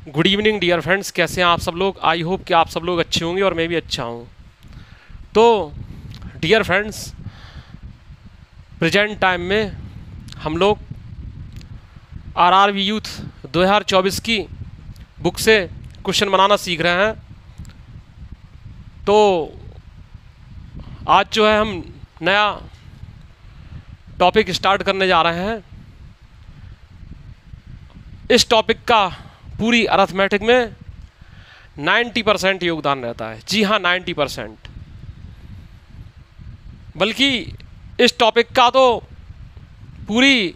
Good evening dear friends, कैसे हैं आप सब लोग। आई होप कि आप सब लोग अच्छे होंगे और मैं भी अच्छा हूँ। तो डियर फ्रेंड्स, प्रेजेंट टाइम में हम लोग आरआरबी यूथ 2024 की बुक से क्वेश्चन बनाना सीख रहे हैं। तो आज जो है हम नया टॉपिक स्टार्ट करने जा रहे हैं। इस टॉपिक का पूरी अरिथमेटिक में 90% योगदान रहता है। जी हाँ, 90%। बल्कि इस टॉपिक का तो पूरी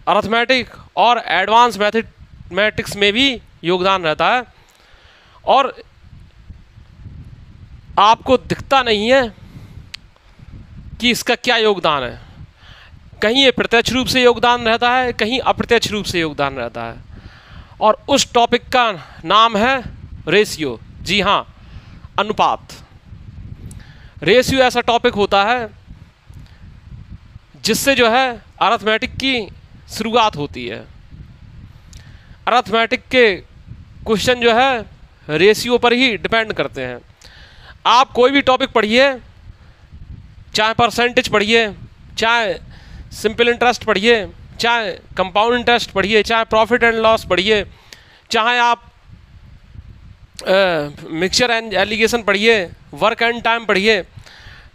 अरिथमेटिक और एडवांस मैथमेटिक्स में भी योगदान रहता है। और आपको दिखता नहीं है कि इसका क्या योगदान है। कहीं ये प्रत्यक्ष रूप से योगदान रहता है, कहीं अप्रत्यक्ष रूप से योगदान रहता है। और उस टॉपिक का नाम है रेशियो। जी हाँ, अनुपात। रेशियो ऐसा टॉपिक होता है जिससे जो है अरिथमेटिक की शुरुआत होती है। अरिथमेटिक के क्वेश्चन जो है रेशियो पर ही डिपेंड करते हैं। आप कोई भी टॉपिक पढ़िए, चाहे परसेंटेज पढ़िए, चाहे सिंपल इंटरेस्ट पढ़िए, चाहे कंपाउंड इंटरेस्ट पढ़िए, चाहे प्रॉफिट एंड लॉस पढ़िए, चाहे आप मिक्सचर एंड एलिगेशन पढ़िए, वर्क एंड टाइम पढ़िए,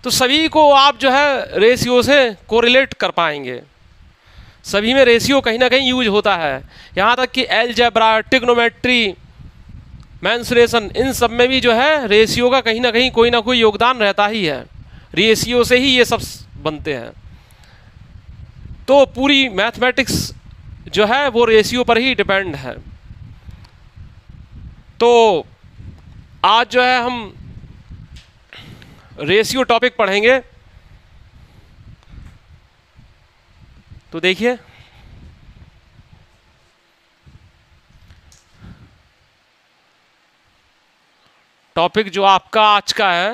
तो सभी को आप जो है रेशियो से कोरिलेट कर पाएंगे। सभी में रेशियो कहीं ना कहीं यूज होता है। यहाँ तक कि एलजेब्रा, ट्रिग्नोमेट्री, मेंसुरेशन, इन सब में भी जो है रेशियो का कहीं ना कोई योगदान रहता ही है। रेशियो से ही ये सब बनते हैं। तो पूरी मैथमेटिक्स जो है वो रेशियो पर ही डिपेंड है। तो आज जो है हम रेशियो टॉपिक पढ़ेंगे। तो देखिए, टॉपिक जो आपका आज का है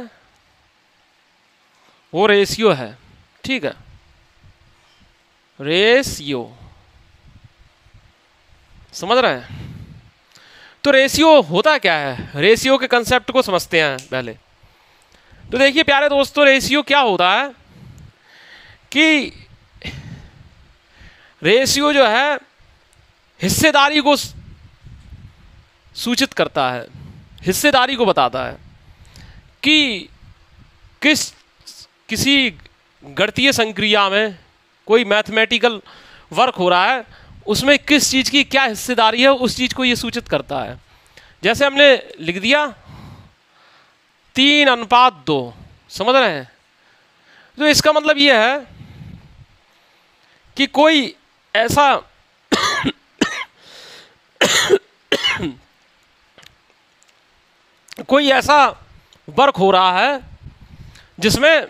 वो रेशियो है। ठीक है, रेशियो समझ रहे हैं। तो रेशियो होता क्या है, रेशियो के कंसेप्ट को समझते हैं पहले। तो देखिए प्यारे दोस्तों, रेशियो क्या होता है कि रेशियो जो है हिस्सेदारी को सूचित करता है, हिस्सेदारी को बताता है कि किसी गणितीय संक्रिया में कोई मैथमेटिकल वर्क हो रहा है, उसमें किस चीज़ की क्या हिस्सेदारी है, उस चीज़ को ये सूचित करता है। जैसे हमने लिख दिया 3:2, समझ रहे हैं। तो इसका मतलब ये है कि कोई ऐसा कोई ऐसा वर्क हो रहा है जिसमें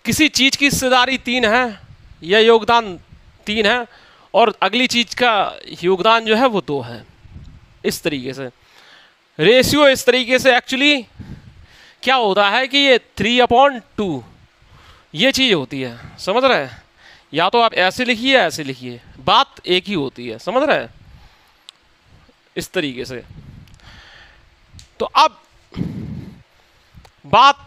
किसी चीज़ की हिस्सेदारी 3 है या योगदान 3 है, और अगली चीज़ का योगदान जो है वो 2 है। इस तरीके से रेशियो, इस तरीके से एक्चुअली क्या होता है कि ये 3/2 ये चीज़ होती है। समझ रहे हैं। या तो आप ऐसे लिखिए, ऐसे लिखिए, बात एक ही होती है। समझ रहे हैं, इस तरीके से। तो अब बात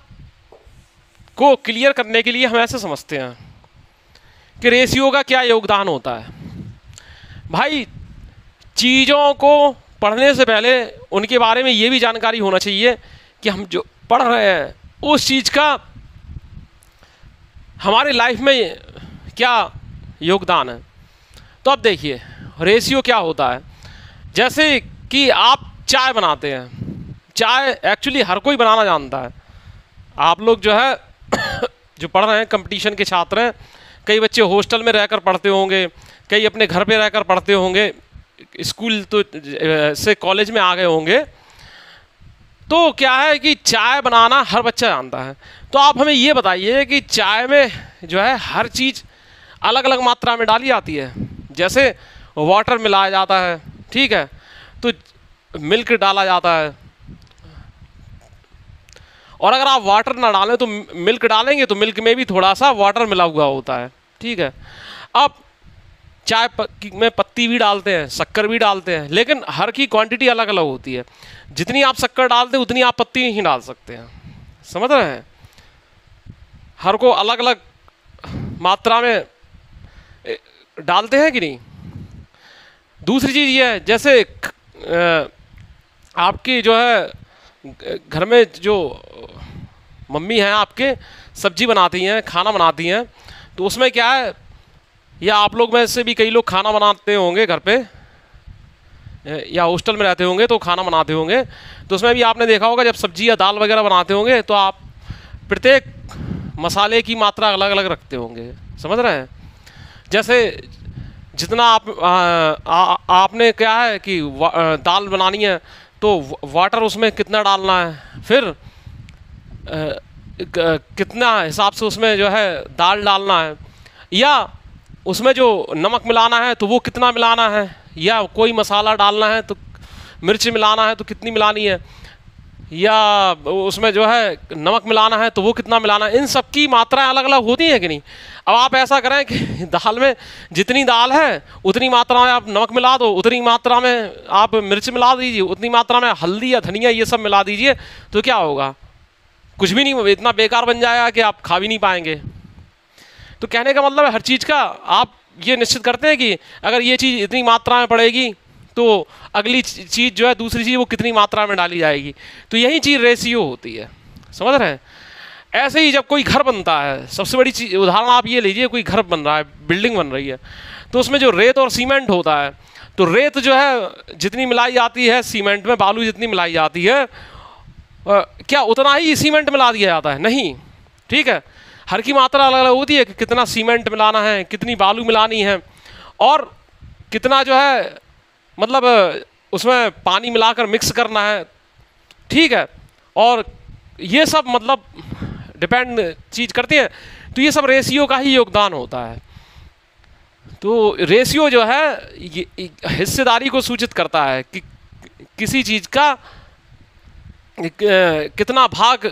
को क्लियर करने के लिए हम ऐसे समझते हैं कि रेशियो का क्या योगदान होता है। भाई, चीज़ों को पढ़ने से पहले उनके बारे में ये भी जानकारी होना चाहिए कि हम जो पढ़ रहे हैं उस चीज़ का हमारी लाइफ में क्या योगदान है। तो अब देखिए रेशियो क्या होता है। जैसे कि आप चाय बनाते हैं, चाय एक्चुअली हर कोई बनाना जानता है। आप लोग जो है जो पढ़ रहे हैं, कंपटीशन के छात्र हैं, कई बच्चे हॉस्टल में रहकर पढ़ते होंगे, कई अपने घर पे रहकर पढ़ते होंगे, स्कूल तो से कॉलेज में आ गए होंगे। तो क्या है कि चाय बनाना हर बच्चा जानता है। तो आप हमें ये बताइए कि चाय में जो है हर चीज़ अलग अलग मात्रा में डाली जाती है। जैसे वाटर मिलाया जाता है, ठीक है, तो मिल्क डाला जाता है। और अगर आप वाटर ना डालें तो मिल्क डालेंगे तो मिल्क में भी थोड़ा सा वाटर मिला हुआ होता है। ठीक है। अब चाय में पत्ती पत्ती भी डालते हैं, शक्कर भी डालते हैं, लेकिन हर की क्वांटिटी अलग अलग होती है। जितनी आप शक्कर डालते हैं उतनी आप पत्ती नहीं डाल सकते हैं, समझ रहे हैं। हर को अलग अलग मात्रा में डालते हैं कि नहीं। दूसरी चीज़ ये है, जैसे आपकी जो है घर में जो मम्मी हैं आपके सब्जी बनाती हैं, खाना बनाती हैं, तो उसमें क्या है, या आप लोग में से भी कई लोग खाना बनाते होंगे घर पे या हॉस्टल में रहते होंगे तो खाना बनाते होंगे, तो उसमें भी आपने देखा होगा जब सब्जी या दाल वगैरह बनाते होंगे तो आप प्रत्येक मसाले की मात्रा अलग अलग रखते होंगे, समझ रहे हैं। जैसे जितना आपने क्या है कि दाल बनानी है तो वाटर उसमें कितना डालना है, फिर कितना हिसाब से उसमें जो है दाल डालना है, या उसमें जो नमक मिलाना है तो वो कितना मिलाना है, या कोई मसाला डालना है तो मिर्च मिलाना है तो कितनी मिलानी है, या उसमें जो है नमक मिलाना है तो वो कितना मिलाना है। इन सब की मात्राएं अलग अलग होती हैं कि नहीं। अब आप ऐसा करें कि दाल में जितनी दाल है उतनी मात्रा में आप नमक मिला दो, उतनी मात्रा में आप मिर्च मिला दीजिए, उतनी मात्रा में हल्दी या धनिया ये सब मिला दीजिए, तो क्या होगा, कुछ भी नहीं, इतना बेकार बन जाएगा कि आप खा भी नहीं पाएंगे। तो कहने का मतलब है हर चीज़ का आप ये निश्चित करते हैं कि अगर ये चीज़ इतनी मात्रा में पड़ेगी तो अगली चीज़ जो है दूसरी चीज़ वो कितनी मात्रा में डाली जाएगी। तो यही चीज़ रेशियो होती है, समझ रहे हैं। ऐसे ही जब कोई घर बनता है, सबसे बड़ी चीज़ उदाहरण आप ये लीजिए, कोई घर बन रहा है, बिल्डिंग बन रही है, तो उसमें जो रेत और सीमेंट होता है, तो रेत जो है जितनी मिलाई जाती है सीमेंट में, बालू जितनी मिलाई जाती है, क्या उतना ही सीमेंट मिला दिया जाता है? नहीं, ठीक है। हर की मात्रा अलग अलग होती है कि कितना सीमेंट मिलाना है, कितनी बालू मिलानी है, और कितना जो है मतलब उसमें पानी मिलाकर मिक्स करना है, ठीक है। और ये सब मतलब डिपेंड चीज़ करती है। तो ये सब रेशियो का ही योगदान होता है। तो रेशियो जो है ये हिस्सेदारी को सूचित करता है कि किसी चीज़ का कितना भाग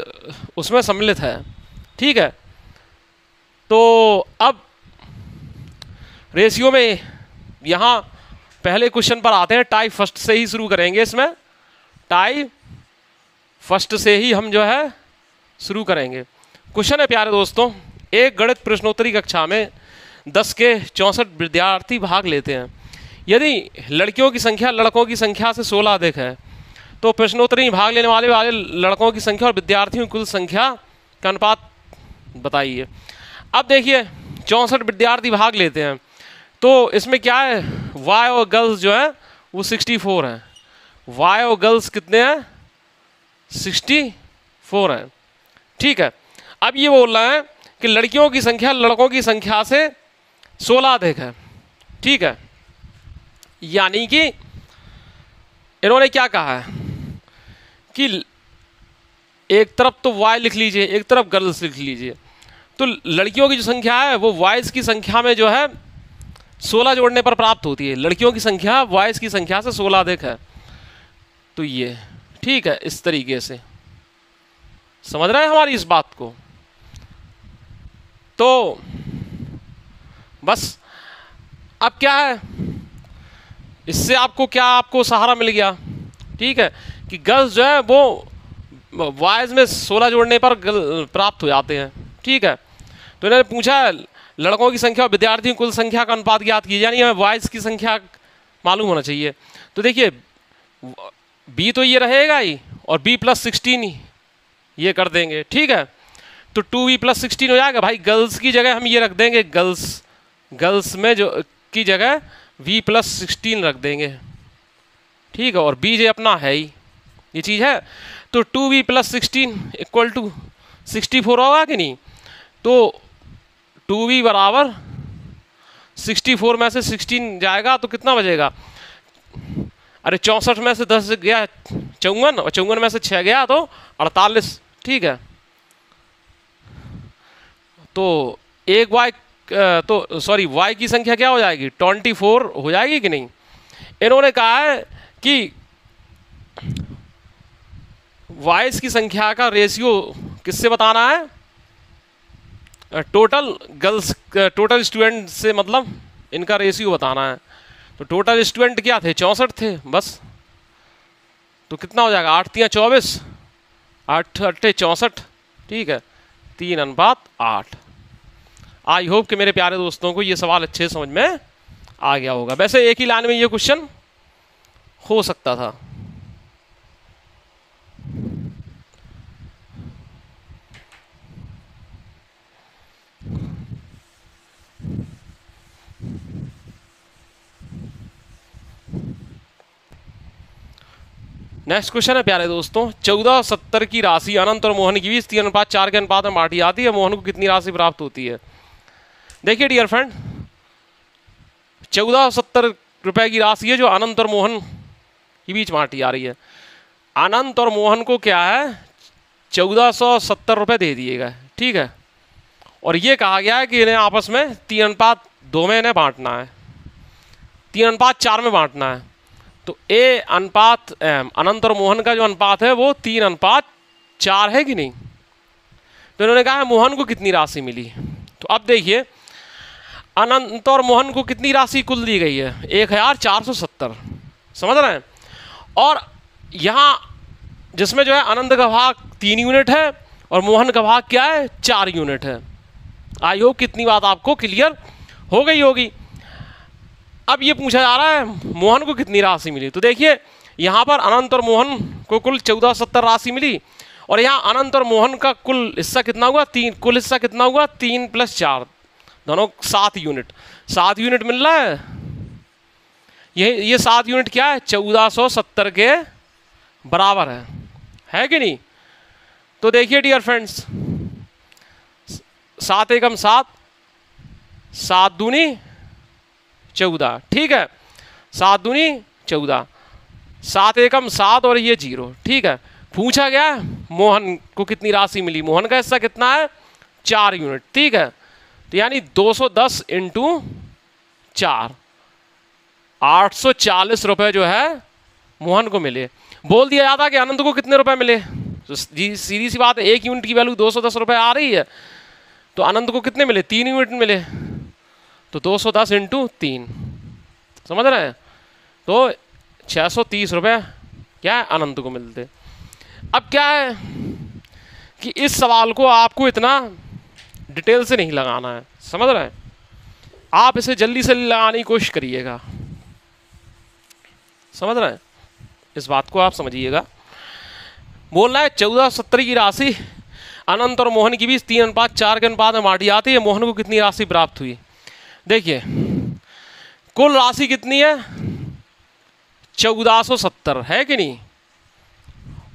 उसमें सम्मिलित है, ठीक है। तो अब रेशियो में यहाँ पहले क्वेश्चन पर आते हैं। टाइप फर्स्ट से ही शुरू करेंगे, इसमें टाइप फर्स्ट से ही हम जो है शुरू करेंगे। क्वेश्चन है प्यारे दोस्तों, एक गणित प्रश्नोत्तरी कक्षा में 10 के 64 विद्यार्थी भाग लेते हैं। यदि लड़कियों की संख्या लड़कों की संख्या से 16 अधिक है तो प्रश्नोत्तरी में भाग लेने वाले लड़कों की संख्या और विद्यार्थियों की कुल संख्या का अनुपात बताइए। अब देखिए 64 विद्यार्थी भाग लेते हैं, तो इसमें क्या है, वाई और गर्ल्स जो है वो 64 हैं। वाई और गर्ल्स कितने हैं? 64 हैं, ठीक है। अब ये बोल रहे हैं कि लड़कियों की संख्या लड़कों की संख्या से 16 अधिक है, ठीक है। यानी कि इन्होंने क्या कहा है कि एक तरफ तो वाई लिख लीजिए, एक तरफ गर्ल्स लिख लीजिए। तो लड़कियों की जो संख्या है वो वाइज की संख्या में जो है 16 जोड़ने पर प्राप्त होती है। लड़कियों की संख्या वाइज की संख्या से 16 अधिक है। तो ये ठीक है, इस तरीके से समझ रहे हैं हमारी इस बात को। तो बस अब क्या है, इससे आपको सहारा मिल गया, ठीक है, कि गर्ल्स जो है वो वाइज में 16 जोड़ने पर प्राप्त हो जाते हैं, ठीक है। तो इन्होंने पूछा लड़कों की संख्या और विद्यार्थियों की कुल संख्या का अनुपात ज्ञात कीजिए, यानी हमें वाइज की संख्या मालूम होना चाहिए। तो देखिए बी तो ये रहेगा ही, और बी प्लस 16 ये कर देंगे, ठीक है। तो 2b प्लस 16 हो जाएगा। भाई गर्ल्स की जगह हम ये रख देंगे, गर्ल्स में जो की जगह v प्लस 16 रख देंगे, ठीक है। और b जो अपना है ही ये चीज़ है। तो 2b प्लस 16 इक्वल टू 64 होगा कि नहीं। तो 2b बराबर 64 में से 16 जाएगा तो कितना बचेगा, अरे 64 में से 10 गया 54, और 54 में से 6 गया तो 48, ठीक है। तो एक y तो सॉरी y की संख्या क्या हो जाएगी, 24 हो जाएगी कि नहीं। इन्होंने कहा है कि वाइज की संख्या का रेशियो किससे बताना है, टोटल गर्ल्स टोटल स्टूडेंट से, मतलब इनका रेशियो बताना है। तो टोटल स्टूडेंट क्या थे, 64 थे बस। तो कितना हो जाएगा, 8 3 24, 8 8 64, ठीक है, 3:8। आई होप कि मेरे प्यारे दोस्तों को ये सवाल अच्छे समझ में आ गया होगा। वैसे एक ही लाइन में ये क्वेश्चन हो सकता था। नेक्स्ट क्वेश्चन है प्यारे दोस्तों, 14 70 की राशि अनंत और मोहन की 3:4 के अनुपात में बांटी जाती है, मोहन को कितनी राशि प्राप्त होती है। देखिए डियर फ्रेंड, 14 70 रुपए की राशि है जो अनंत और मोहन के बीच बांटी जा रही है। अनंत और मोहन को क्या है, 1470 रुपये दे दिए गए, ठीक है, और ये कहा गया है कि इन्हें आपस में 3:2 में इन्हें बांटना है, 3:4 में बांटना है। तो ए अनुपात अनंत और मोहन का जो अनुपात है वो 3:4 है कि नहीं। तो इन्होंने कहा है मोहन को कितनी राशि मिली। तो अब देखिए अनंत और मोहन को कितनी राशि कुल दी गई है, 1470, समझ रहे हैं। और यहाँ जिसमें जो है अनंत का भाग 3 यूनिट है और मोहन का भाग क्या है, 4 यूनिट है। आई होप कितनी बात आपको क्लियर हो गई होगी। अब ये पूछा जा रहा है मोहन को कितनी राशि मिली। तो देखिए यहाँ पर अनंत और मोहन को कुल 1470 राशि मिली, और यहाँ अनंत और मोहन का कुल हिस्सा कितना हुआ, 3, कुल हिस्सा कितना हुआ 3 + 4, दोनों 7 यूनिट, 7 यूनिट मिल रहा है। ये 7 यूनिट क्या है, 1470 के बराबर है कि नहीं। तो देखिए डियर फ्रेंड्स, 7 एकम 7, 7 दूनी 14, ठीक है, 7 दूनी 14, 7 एकम 7 और ये 0, ठीक है। पूछा गया मोहन को कितनी राशि मिली, मोहन का हिस्सा कितना है, 4 यूनिट, ठीक है। तो यानी 210 × 4, 840 रुपए जो है मोहन को मिले। बोल दिया जाता कि अनंत को कितने रुपए मिले, तो जी सीधी सी बात है, 1 यूनिट की वैल्यू 210 रुपए आ रही है, तो अनंत को कितने मिले, 3 यूनिट मिले। तो 210 × 3, समझ रहे हैं, तो 630 रुपये क्या है अनंत को मिलते। अब क्या है कि इस सवाल को आपको इतना डिटेल से नहीं लगाना है, समझ रहे हैं, आप इसे जल्दी से लगाने की कोशिश करिएगा, समझ रहे हैं, इस बात को आप समझिएगा। बोलना है 1470 की राशि अनंत और मोहन की बीच 3:4 के अनुपात में बांटी जाती है, मोहन को कितनी राशि प्राप्त हुई। देखिए कुल राशि कितनी है, 1470 है कि नहीं,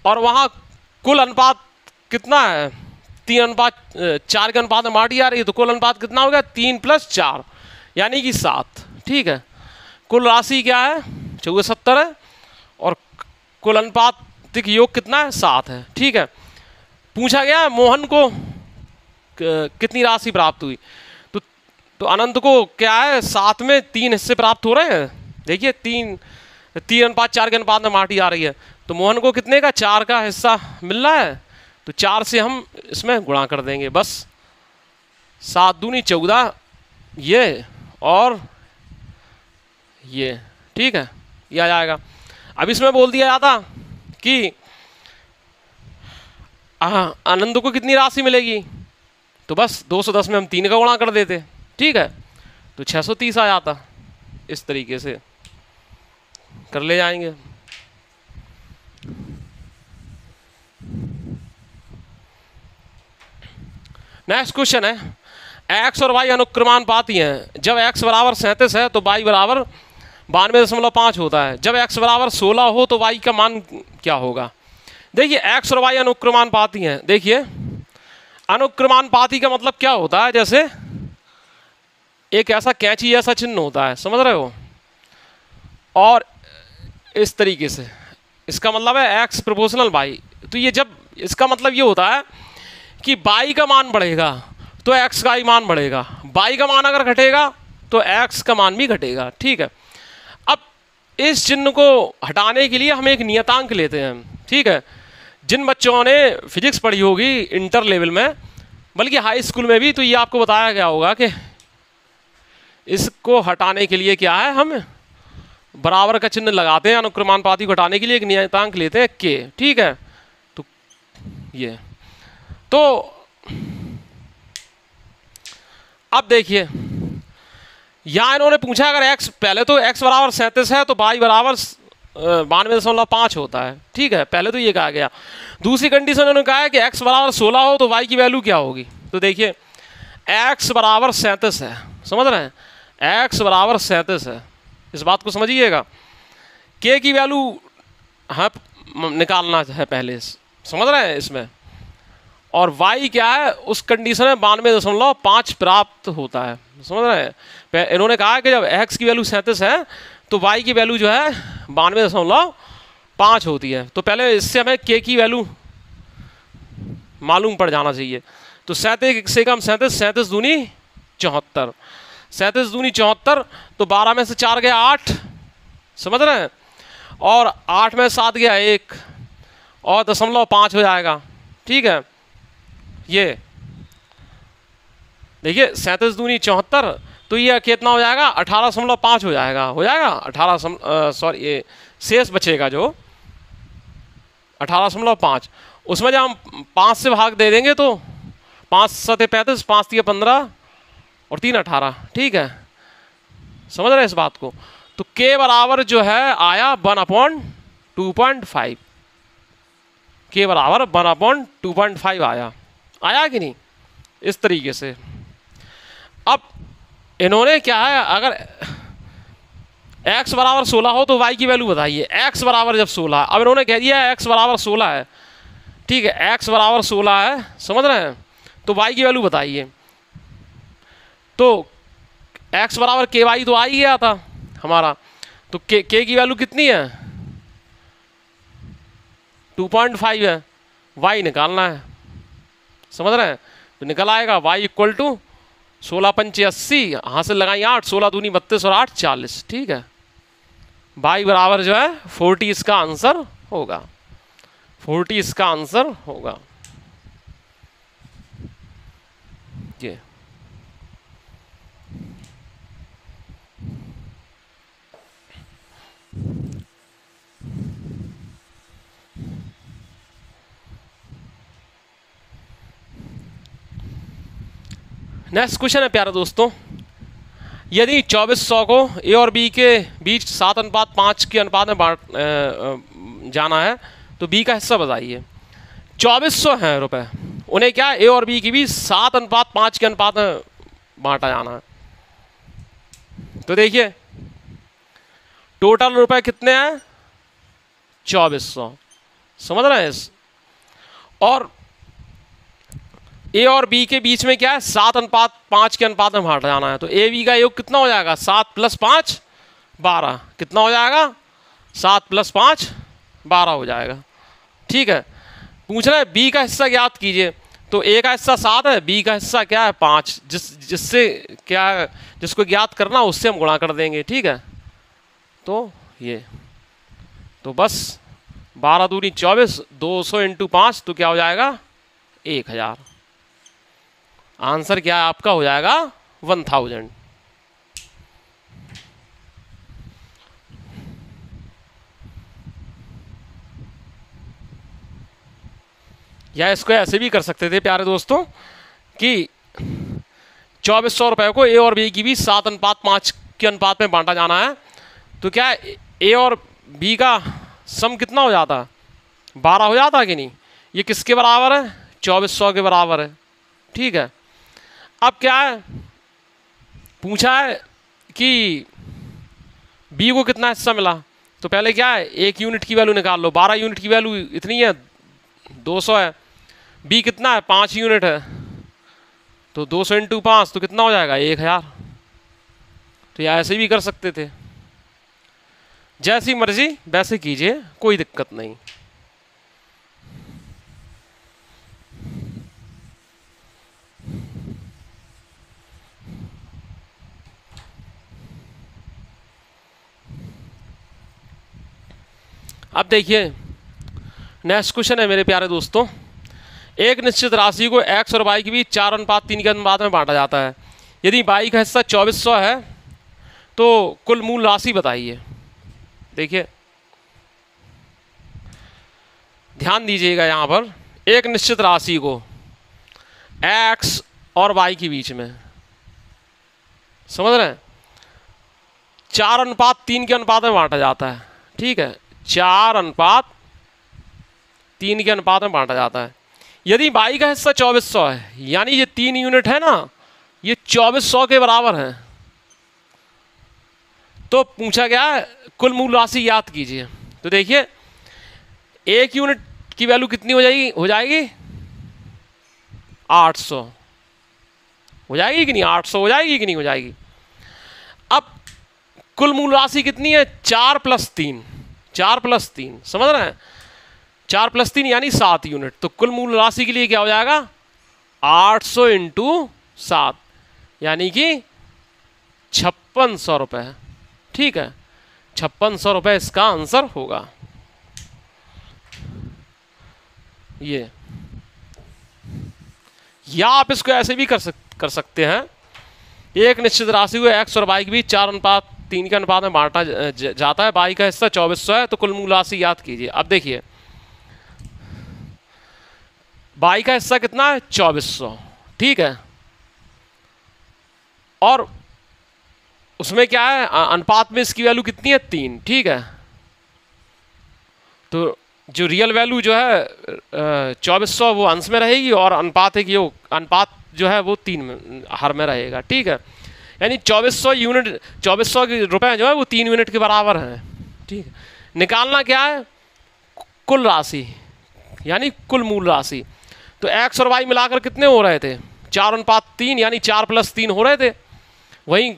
और वहाँ कुल अनुपात कितना है, 3:4 के अनुपात में बांटी जा रही है, तो कुल अनुपात कितना हो गया, 3 + 4 यानी कि 7, ठीक है। कुल राशि क्या है, 1470 है, और कुल अनुपातिक योग कितना है, 7 है, ठीक है। पूछा गया मोहन को कितनी राशि प्राप्त हुई, तो अनंत को क्या है, 7 में 3 हिस्से प्राप्त हो रहे हैं। देखिए 3:4 के अनुपात में बांटी जा रही है, तो मोहन को कितने का, 4 का हिस्सा मिल रहा है, तो 4 से हम इसमें गुणा कर देंगे बस, 7 दूनी 14 ये और ये, ठीक है, ये आ जाएगा। अब इसमें बोल दिया जाता कि आनंद को कितनी राशि मिलेगी, तो बस 210 में हम 3 का गुणा कर देते, ठीक है, तो 630 आ जाता। इस तरीके से कर ले जाएंगे। नेक्स्ट क्वेश्चन है, एक्स और वाई अनुक्रमानुपाती हैं। जब एक्स बराबर 37 है तो वाई बराबर 92.5 होता है। जब एक्स बराबर 16 हो तो वाई का मान क्या होगा। देखिए एक्स और वाई अनुक्रमानुपाती हैं। देखिए अनुक्रमानुपाती का मतलब क्या होता है, जैसे एक ऐसा कैंची जैसा चिन्ह होता है, समझ रहे हो, और इस तरीके से इसका मतलब है एक्स प्रोपोर्शनल वाई। तो ये जब इसका मतलब ये होता है कि वाई का मान बढ़ेगा तो एक्स का ही मान बढ़ेगा, वाई का मान अगर घटेगा तो एक्स का मान भी घटेगा, ठीक है। अब इस चिन्ह को हटाने के लिए हम एक नियतांक लेते हैं, ठीक है। जिन बच्चों ने फिजिक्स पढ़ी होगी इंटर लेवल में, बल्कि हाई स्कूल में भी, तो ये आपको बताया गया होगा कि इसको हटाने के लिए क्या है, हम बराबर का चिन्ह लगाते हैं अनुक्रमानुपाती को हटाने के लिए, एक नियतांक लेते हैं के, ठीक है। तो ये तो अब देखिए यहां इन्होंने पूछा अगर x, पहले तो x बराबर 37 है तो y बराबर 92.5 होता है, ठीक है, पहले तो ये कहा गया। दूसरी कंडीशन उन्होंने कहा है कि x बराबर 16 हो तो y की वैल्यू क्या होगी। तो देखिए x बराबर 37 है, समझ रहे हैं, x बराबर 37 है, इस बात को समझिएगा। k की वैल्यू हाँ निकालना है पहले, समझ रहे हैं इसमें, और y क्या है उस कंडीशन में 92.5 प्राप्त होता है, समझ रहे हैं। इन्होंने कहा कि जब x की वैल्यू 37 है तो y की वैल्यू जो है 92.5 होती है। तो पहले इससे हमें k की वैल्यू मालूम पड़ जाना चाहिए। तो 37 से कम 37, 37 दूनी 74, 37 दूनी 74, तो 12 में से 4 गया 8, समझ रहे हैं, और 8 में 7 गया 1 और 0.5 हो जाएगा, ठीक है। ये देखिए 37 दूनी 74, तो ये कितना हो जाएगा 18.5 हो जाएगा, 18 सॉरी ये शेष बचेगा जो 18.5, उसमें जब हम 5 से भाग दे देंगे तो 5 7 35, 5 3 15 और 3 18, ठीक है, समझ रहे हैं इस बात को। तो k बराबर जो है आया 1/2.5, k बराबर 1/2.5 आया कि नहीं, इस तरीके से। अब इन्होंने क्या है अगर x बराबर 16 हो तो y की वैल्यू बताइए। x बराबर जब 16, अब इन्होंने कह दिया x बराबर 16 है, ठीक है, x बराबर 16 है, समझ रहे हैं, तो y की वैल्यू बताइए। तो x बराबर के वाई तो आ ही गया था हमारा, तो k की वैल्यू कितनी है 2.5 है, y निकालना है, समझ रहे हैं। तो निकल आएगा y इक्वल टू 16 पंचे 80, हासिल लगाई 8, 16 दूनी 32 और 8 40, ठीक है। y बराबर जो है 40 इसका आंसर होगा, 40 इसका आंसर होगा ये। नेक्स्ट क्वेश्चन है प्यारे दोस्तों, यदि 2400 को ए और बी के बीच 7:5 के अनुपात में जाना है तो बी का हिस्सा बताइए। 2400 है रुपए, उन्हें क्या ए और बी की भी 7:5 के अनुपात में बांटा जाना है। तो देखिए टोटल रुपए कितने हैं 2400, समझ रहे हैं इस, और ए और बी के बीच में क्या है 7:5 के अनुपात में बांटा जाना है। तो ए बी का योग कितना हो जाएगा 7 + 5 12, कितना हो जाएगा 7 + 5 12 हो जाएगा, ठीक है। पूछ रहे हैं बी का हिस्सा ज्ञात कीजिए, तो ए का हिस्सा 7 है, बी का हिस्सा क्या है 5, जिससे क्या है जिसको ज्ञात करना उससे हम गुणा कर देंगे, ठीक है। तो ये तो बस 12 दूनी 24, 200 × 5 तो क्या हो जाएगा 1000, आंसर क्या है आपका हो जाएगा 1000। या इसको ऐसे भी कर सकते थे प्यारे दोस्तों कि 2400 रुपए को ए और बी की भी 7:5 के अनुपात में बांटा जाना है। तो क्या ए और बी का सम कितना हो जाता 12 हो जाता कि नहीं। ये किसके बराबर है 2400 के बराबर है, ठीक है। अब क्या है पूछा है कि बी को कितना हिस्सा मिला, तो पहले क्या है 1 यूनिट की वैल्यू निकाल लो, 12 यूनिट की वैल्यू इतनी है 200 है, बी कितना है 5 यूनिट है, तो 200 × 5 तो कितना हो जाएगा 1000। तो यह ऐसे भी कर सकते थे, जैसी मर्जी वैसे कीजिए, कोई दिक्कत नहीं। अब देखिए नेक्स्ट क्वेश्चन है मेरे प्यारे दोस्तों, एक निश्चित राशि को x और y के बीच 4:3 के अनुपात में बांटा जाता है। यदि y का हिस्सा 2400 है तो कुल मूल राशि बताइए। देखिए ध्यान दीजिएगा, यहां पर एक निश्चित राशि को x और y के बीच में, समझ रहे हैं, 4:3 के अनुपात में बांटा जाता है। ठीक है, 4:3 के अनुपात में बांटा जाता है। यदि y का हिस्सा 2400 है, यानी ये 3 यूनिट है ना, ये 2400 के बराबर है, तो पूछा गया है कुल मूल राशि याद कीजिए। तो देखिए 1 यूनिट की वैल्यू कितनी हो जाएगी 800 हो जाएगी कि नहीं, 800 हो जाएगी कि नहीं हो जाएगी। अब कुल मूल राशि कितनी है 4 + 3, 4 + 3, समझ रहे हैं, 4 + 3 यानी 7 यूनिट। तो कुल मूल राशि के लिए क्या हो जाएगा 800 × 7 यानी कि 5600 रुपये। ठीक है, 5600 रुपये इसका आंसर होगा। ये या आप इसको ऐसे भी कर सकते हैं, एक निश्चित राशि को x और y के बीच 4:3 के अनुपात में बांटा जाता है, y का हिस्सा 2400 है, तो कुल मूल राशि याद कीजिए। अब देखिए y का हिस्सा कितना है 2400, ठीक है, और उसमें क्या है अनुपात में इसकी वैल्यू कितनी है 3, ठीक है। तो जो रियल वैल्यू जो है 2400 वो अंश में रहेगी, और अनुपात है कि वो अनुपात जो है वो 3 में हर में रहेगा। ठीक है, यानी 2400 यूनिट 2400 के रुपए जो है वो 3 यूनिट के बराबर हैं। ठीक है, निकालना क्या है कुल राशि यानी कुल मूल राशि। तो x और y मिलाकर कितने हो रहे थे 4:3 यानी 4 + 3 हो रहे थे, वहीं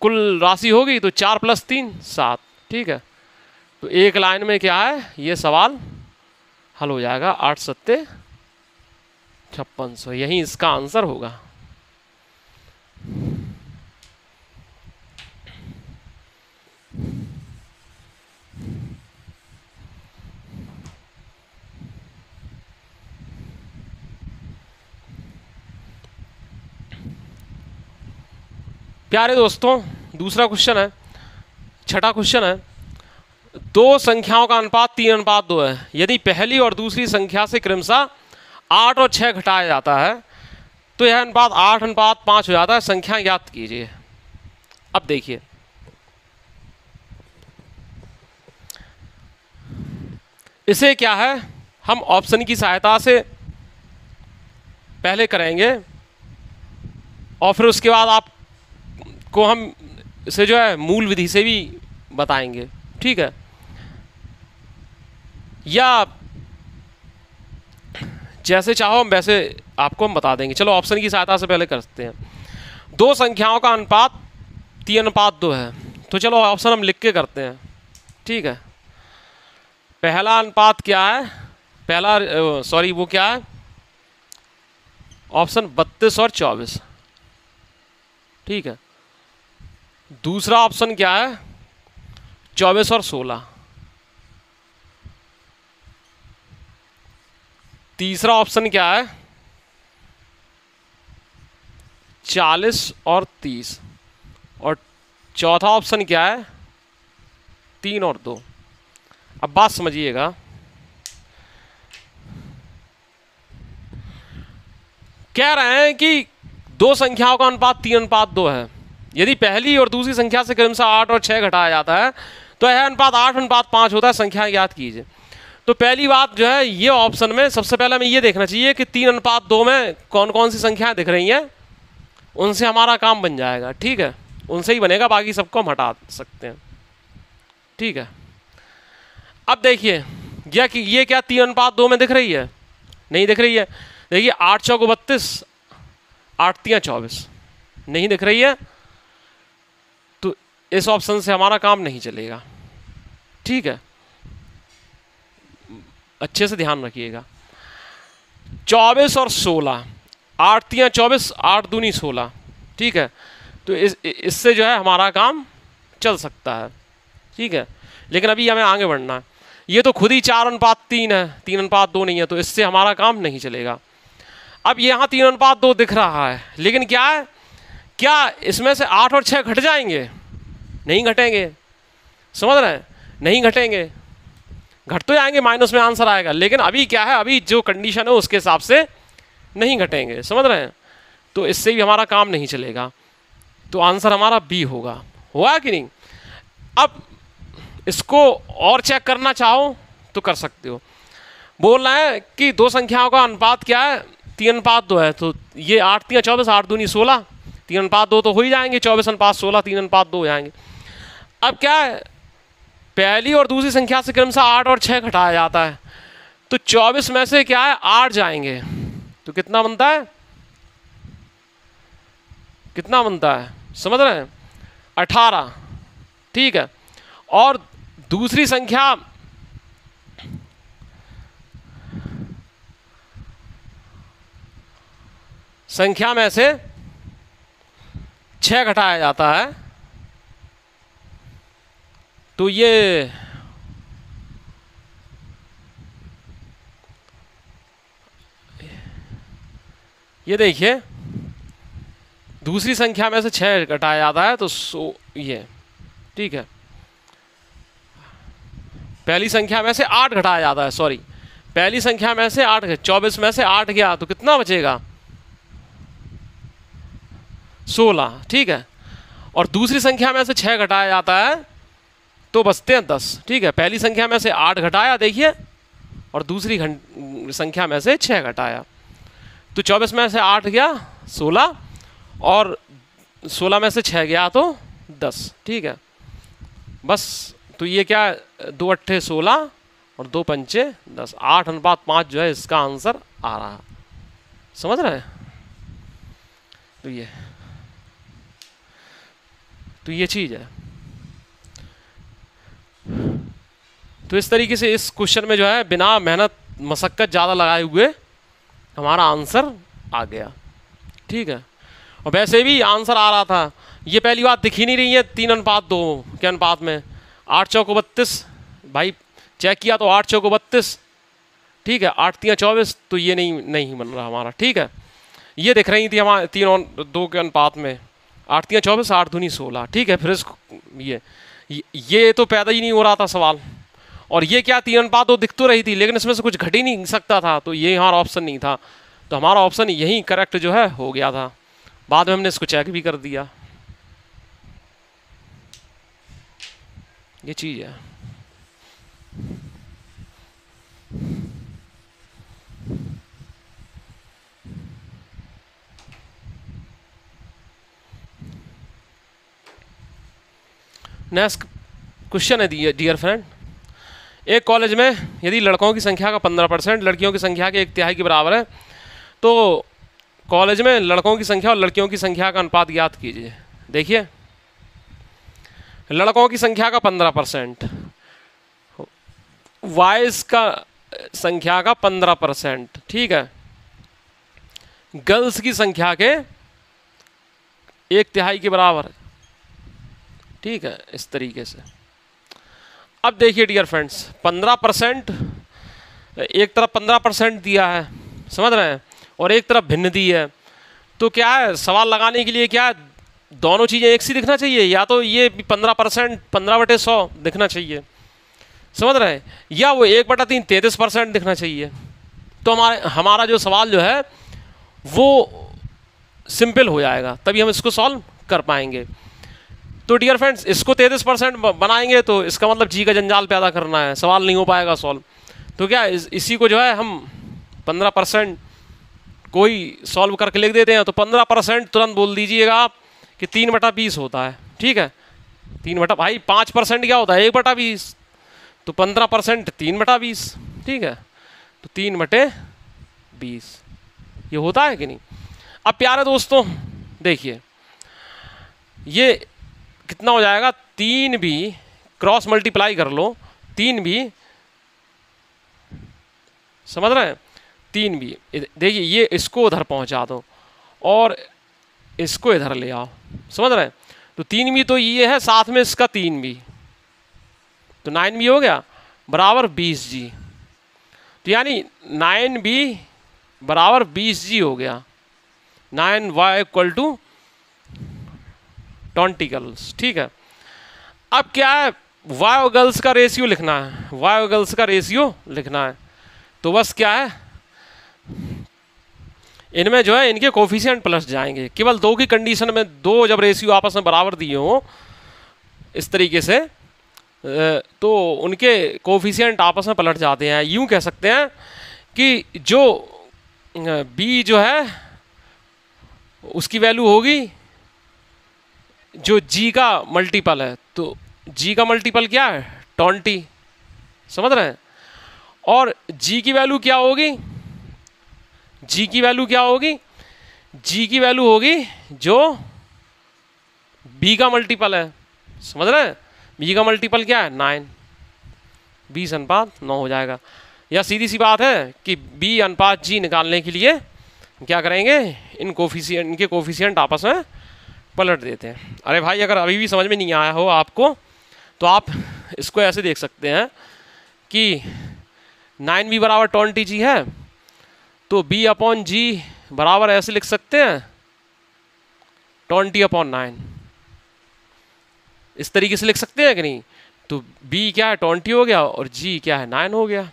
कुल राशि होगी तो 4 + 3 7। ठीक है, तो एक लाइन में क्या है ये सवाल हल हो जाएगा 8 × 7 = 5600, यही इसका आंसर होगा। प्यारे दोस्तों दूसरा क्वेश्चन है, छठा क्वेश्चन है, दो संख्याओं का अनुपात 3:2 है। यदि पहली और दूसरी संख्या से क्रमशः 8 और 6 घटाया जाता है तो यह अनुपात 8:5 हो जाता है। संख्या ज्ञात कीजिए। अब देखिए इसे क्या है हम ऑप्शन की सहायता से पहले करेंगे और फिर उसके बाद आपको हम इसे जो है मूल विधि से भी बताएंगे। ठीक है, या जैसे चाहो हम वैसे आपको हम बता देंगे। चलो ऑप्शन की सहायता से पहले करते हैं। दो संख्याओं का अनुपात 3:2 है, तो चलो ऑप्शन हम लिख के करते हैं। ठीक है, पहला अनुपात क्या है, पहला वो क्या है ऑप्शन 32 और 24। ठीक है, दूसरा ऑप्शन क्या है 24 और 16। तीसरा ऑप्शन क्या है 40 और 30, और चौथा ऑप्शन क्या है 3 और 2। अब बात समझिएगा, कह रहे हैं कि दो संख्याओं का अनुपात 3:2 है। यदि पहली और दूसरी संख्या से क्रमशः 8 और 6 घटाया जाता है तो यह अनुपात 8:5 होता है। संख्या याद कीजिए। तो पहली बात जो है ये ऑप्शन में सबसे पहले हमें ये देखना चाहिए कि 3:2 में कौन कौन सी संख्याएं दिख रही हैं, उनसे हमारा काम बन जाएगा। ठीक है, उनसे ही बनेगा, बाकी सबको हम हटा सकते हैं। ठीक है, अब देखिए ये क्या 3:2 में दिख रही है, नहीं दिख रही है। देखिए 8 × 4 = 32, 8 × 3 = 24, नहीं दिख रही है, तो इस ऑप्शन से हमारा काम नहीं चलेगा। ठीक है, अच्छे से ध्यान रखिएगा। 24 और 16, 8 × 3 = 24, 8 × 2 = 16। ठीक है, तो इससे जो है हमारा काम चल सकता है। ठीक है, लेकिन अभी हमें आगे बढ़ना है। ये तो खुद ही 4:3 है, 3:2 नहीं है, तो इससे हमारा काम नहीं चलेगा। अब यहाँ 3:2 दिख रहा है, लेकिन क्या है, क्या इसमें से 8 और 6 घट जाएंगे? नहीं घटेंगे, समझ रहे हैं। नहीं घटेंगे, घट तो जाएंगे, माइनस में आंसर आएगा, लेकिन अभी क्या है, अभी जो कंडीशन है उसके हिसाब से नहीं घटेंगे, समझ रहे हैं। तो इससे भी हमारा काम नहीं चलेगा, तो आंसर हमारा बी होगा। हुआ कि नहीं। अब इसको और चेक करना चाहो तो कर सकते हो। बोल रहा है कि दो संख्याओं का अनुपात क्या है, 3:2 है, तो ये 8 3 24, 8 दूनी 16, 3:2 तो हो ही जाएंगे, 24:16, 3:2 हो जाएंगे। अब क्या है, पहली और दूसरी संख्या से क्रमशः 8 और 6 घटाया जाता है, तो 24 में से क्या है 8 जाएंगे, तो कितना बनता है, कितना बनता है, समझ रहे हैं, 18, ठीक है। और दूसरी संख्या में से 6 घटाया जाता है, तो ये देखिए, दूसरी संख्या में से 6 घटाया जाता है, तो ये ठीक है, पहली संख्या में से 8 घटाया जाता है, सॉरी, पहली संख्या में से 8, 24 में से 8 गया तो कितना बचेगा, 16, ठीक है। और दूसरी संख्या में से 6 घटाया जाता है तो बचते हैं 10, ठीक है। पहली संख्या में से 8 घटाया देखिए, और दूसरी संख्या में से 6 घटाया, तो 24 में से 8 गया 16, और 16 में से 6 गया तो 10, ठीक है। बस, तो ये क्या, 2 8 16 और 2 5 10, 8:5 जो है इसका आंसर आ रहा है, समझ रहे हैं। तो ये चीज़ है। तो इस तरीके से इस क्वेश्चन में जो है बिना मेहनत मशक्कत ज़्यादा लगाए हुए हमारा आंसर आ गया, ठीक है। और वैसे भी आंसर आ रहा था, ये पहली बात दिख ही नहीं रही है 3:2 के अनुपात में, 8 चौको 32, भाई चेक किया तो 8 चौको 32, ठीक है, 8 3 24, तो ये नहीं बन रहा हमारा, ठीक है। ये दिख रही थी हमारे 3 और 2 के अनुपात में, 8 3 24, 8 दूनी 16, ठीक है। फिर ये तो पैदा ही नहीं हो रहा था सवाल, और ये क्या 3:2 दिख तो रही थी, लेकिन इसमें से कुछ घट ही नहीं सकता था, तो ये हमारा ऑप्शन नहीं था, तो हमारा ऑप्शन यही करेक्ट जो है हो गया था। बाद में हमने इसको चेक भी कर दिया, ये चीज़ है। नेक्स्ट क्वेश्चन है डियर फ्रेंड, एक कॉलेज में यदि लड़कों की संख्या का 15% लड़कियों की संख्या के 1/3 के बराबर है, तो कॉलेज में लड़कों की संख्या और लड़कियों की संख्या का अनुपात ज्ञात कीजिए। देखिए, लड़कों की संख्या का 15%, बॉयज का संख्या का 15%, ठीक है, गर्ल्स की संख्या के 1/3 के बराबर, ठीक है, इस तरीके से। अब देखिए डियर फ्रेंड्स, 15%, एक तरफ 15% दिया है, समझ रहे हैं, और एक तरफ भिन्न दी है, तो क्या है, सवाल लगाने के लिए क्या है, दोनों चीज़ें एक सी दिखना चाहिए, या तो ये 15% 15/100 दिखना चाहिए, समझ रहे हैं, या वो 1/3 33% दिखना चाहिए, तो हमारा जो सवाल जो है वो सिंपल हो जाएगा, तभी हम इसको सॉल्व कर पाएंगे। तो डियर फ्रेंड्स, इसको 33% बनाएंगे तो इसका मतलब जी का जंजाल पैदा करना है, सवाल नहीं हो पाएगा सॉल्व। तो क्या इसी को जो है हम 15% कोई सॉल्व करके लिख देते हैं, तो 15% तुरंत बोल दीजिएगा आप कि 3/20 होता है, ठीक है। 3 भाई 5% क्या होता है, 1/20, तो 15% 3/20, ठीक है, तो 3/20 ये होता है कि नहीं। अब प्यारे दोस्तों देखिए, ये कितना हो जाएगा, 3b क्रॉस मल्टीप्लाई कर लो, 3b, समझ रहे हैं, 3b, देखिए ये इसको उधर पहुंचा दो और इसको इधर ले आओ, समझ रहे हैं, तो 3b तो ये है, साथ में इसका 3b, तो 9b हो गया बराबर 20g, तो यानी 9b बराबर 20g हो गया, 9y = 20 गर्ल्स, ठीक है। अब क्या है, बॉय और गर्ल्स का रेशियो लिखना है, बॉय और गर्ल्स का रेशियो लिखना है। तो बस क्या है, इनमें जो है इनके कोफिशिएंट प्लस जाएंगे। केवल दो की कंडीशन में, दो जब रेशियो आपस में बराबर दिए हो इस तरीके से, तो उनके कोफिशिएंट आपस में पलट जाते हैं। यूं कह सकते हैं कि जो बी जो है उसकी वैल्यू होगी जो जी का मल्टीपल है। तो जी का मल्टीपल क्या है, 20, समझ रहे हैं। और जी की वैल्यू क्या होगी, जी की वैल्यू क्या होगी, जी की वैल्यू होगी जो बी का मल्टीपल है, समझ रहे हैं। बी का मल्टीपल क्या है, 9, 20:9 हो जाएगा। या सीधी सी बात है कि बी अनुपात जी निकालने के लिए क्या करेंगे, इनके कोफिशिएंट आपस में पलट देते हैं। अरे भाई अगर अभी भी समझ में नहीं आया हो आपको, तो आप इसको ऐसे देख सकते हैं कि 9b बराबर 20g है, तो b/g बराबर ऐसे लिख सकते हैं 20/9, इस तरीके से लिख सकते हैं कि नहीं। तो b क्या है, 20 हो गया, और g क्या है, 9 हो गया।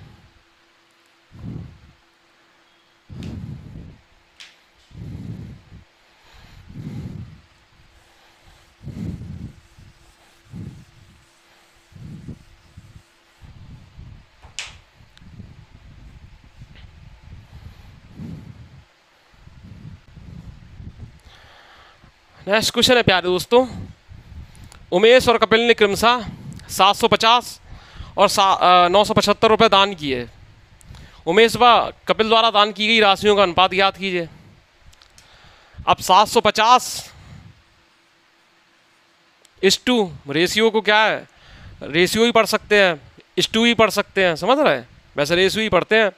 नेक्स्ट क्वेश्चन है प्यारे दोस्तों, उमेश और कपिल ने क्रमशः 750 और 975 रुपये दान किए। उमेश व कपिल द्वारा दान की गई राशियों का अनुपात ज्ञात कीजिए। अब 750 इस टू, रेशियो को क्या है, रेशियो ही पढ़ सकते हैं, इस टू ही पढ़ सकते हैं, समझ रहे हैं, वैसे रेशियो ही पढ़ते हैं।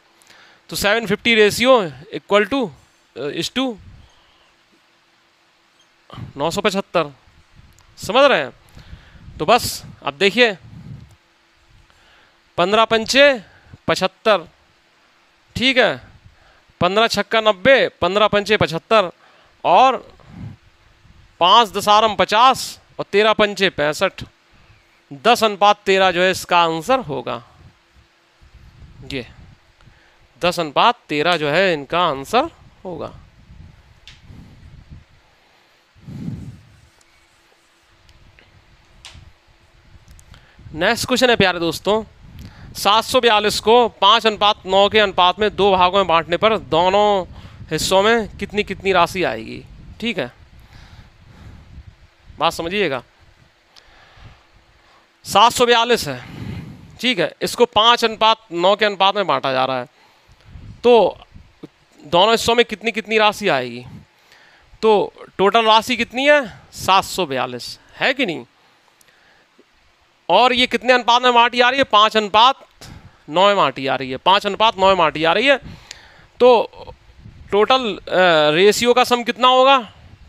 तो 750 रेशियो इक्वल टू इस टू 975, समझ रहे हैं। तो बस अब देखिए 15 पंचे 75, ठीक है, 15 छक्का 90, 15 पंचे 75, और 5 दशारम 50 और 13 पंचे 65, 10:13 जो है इसका आंसर होगा। ये 10:13 जो है इनका आंसर होगा। नेक्स्ट क्वेश्चन है प्यारे दोस्तों, 742 को 5:9 के अनुपात में दो भागों में बांटने पर दोनों हिस्सों में कितनी कितनी राशि आएगी। ठीक है, बात समझिएगा। 742 है, ठीक है, इसको 5:9 के अनुपात में बांटा जा रहा है, तो दोनों हिस्सों में कितनी कितनी राशि आएगी। तो टोटल राशि कितनी है, 742 है कि नहीं। और ये कितने अनुपात में बांटी जा रही है, 5:9 में बांटी जा रही है, 5:9 में बांटी जा रही है। तो टोटल रेशियो का सम कितना होगा,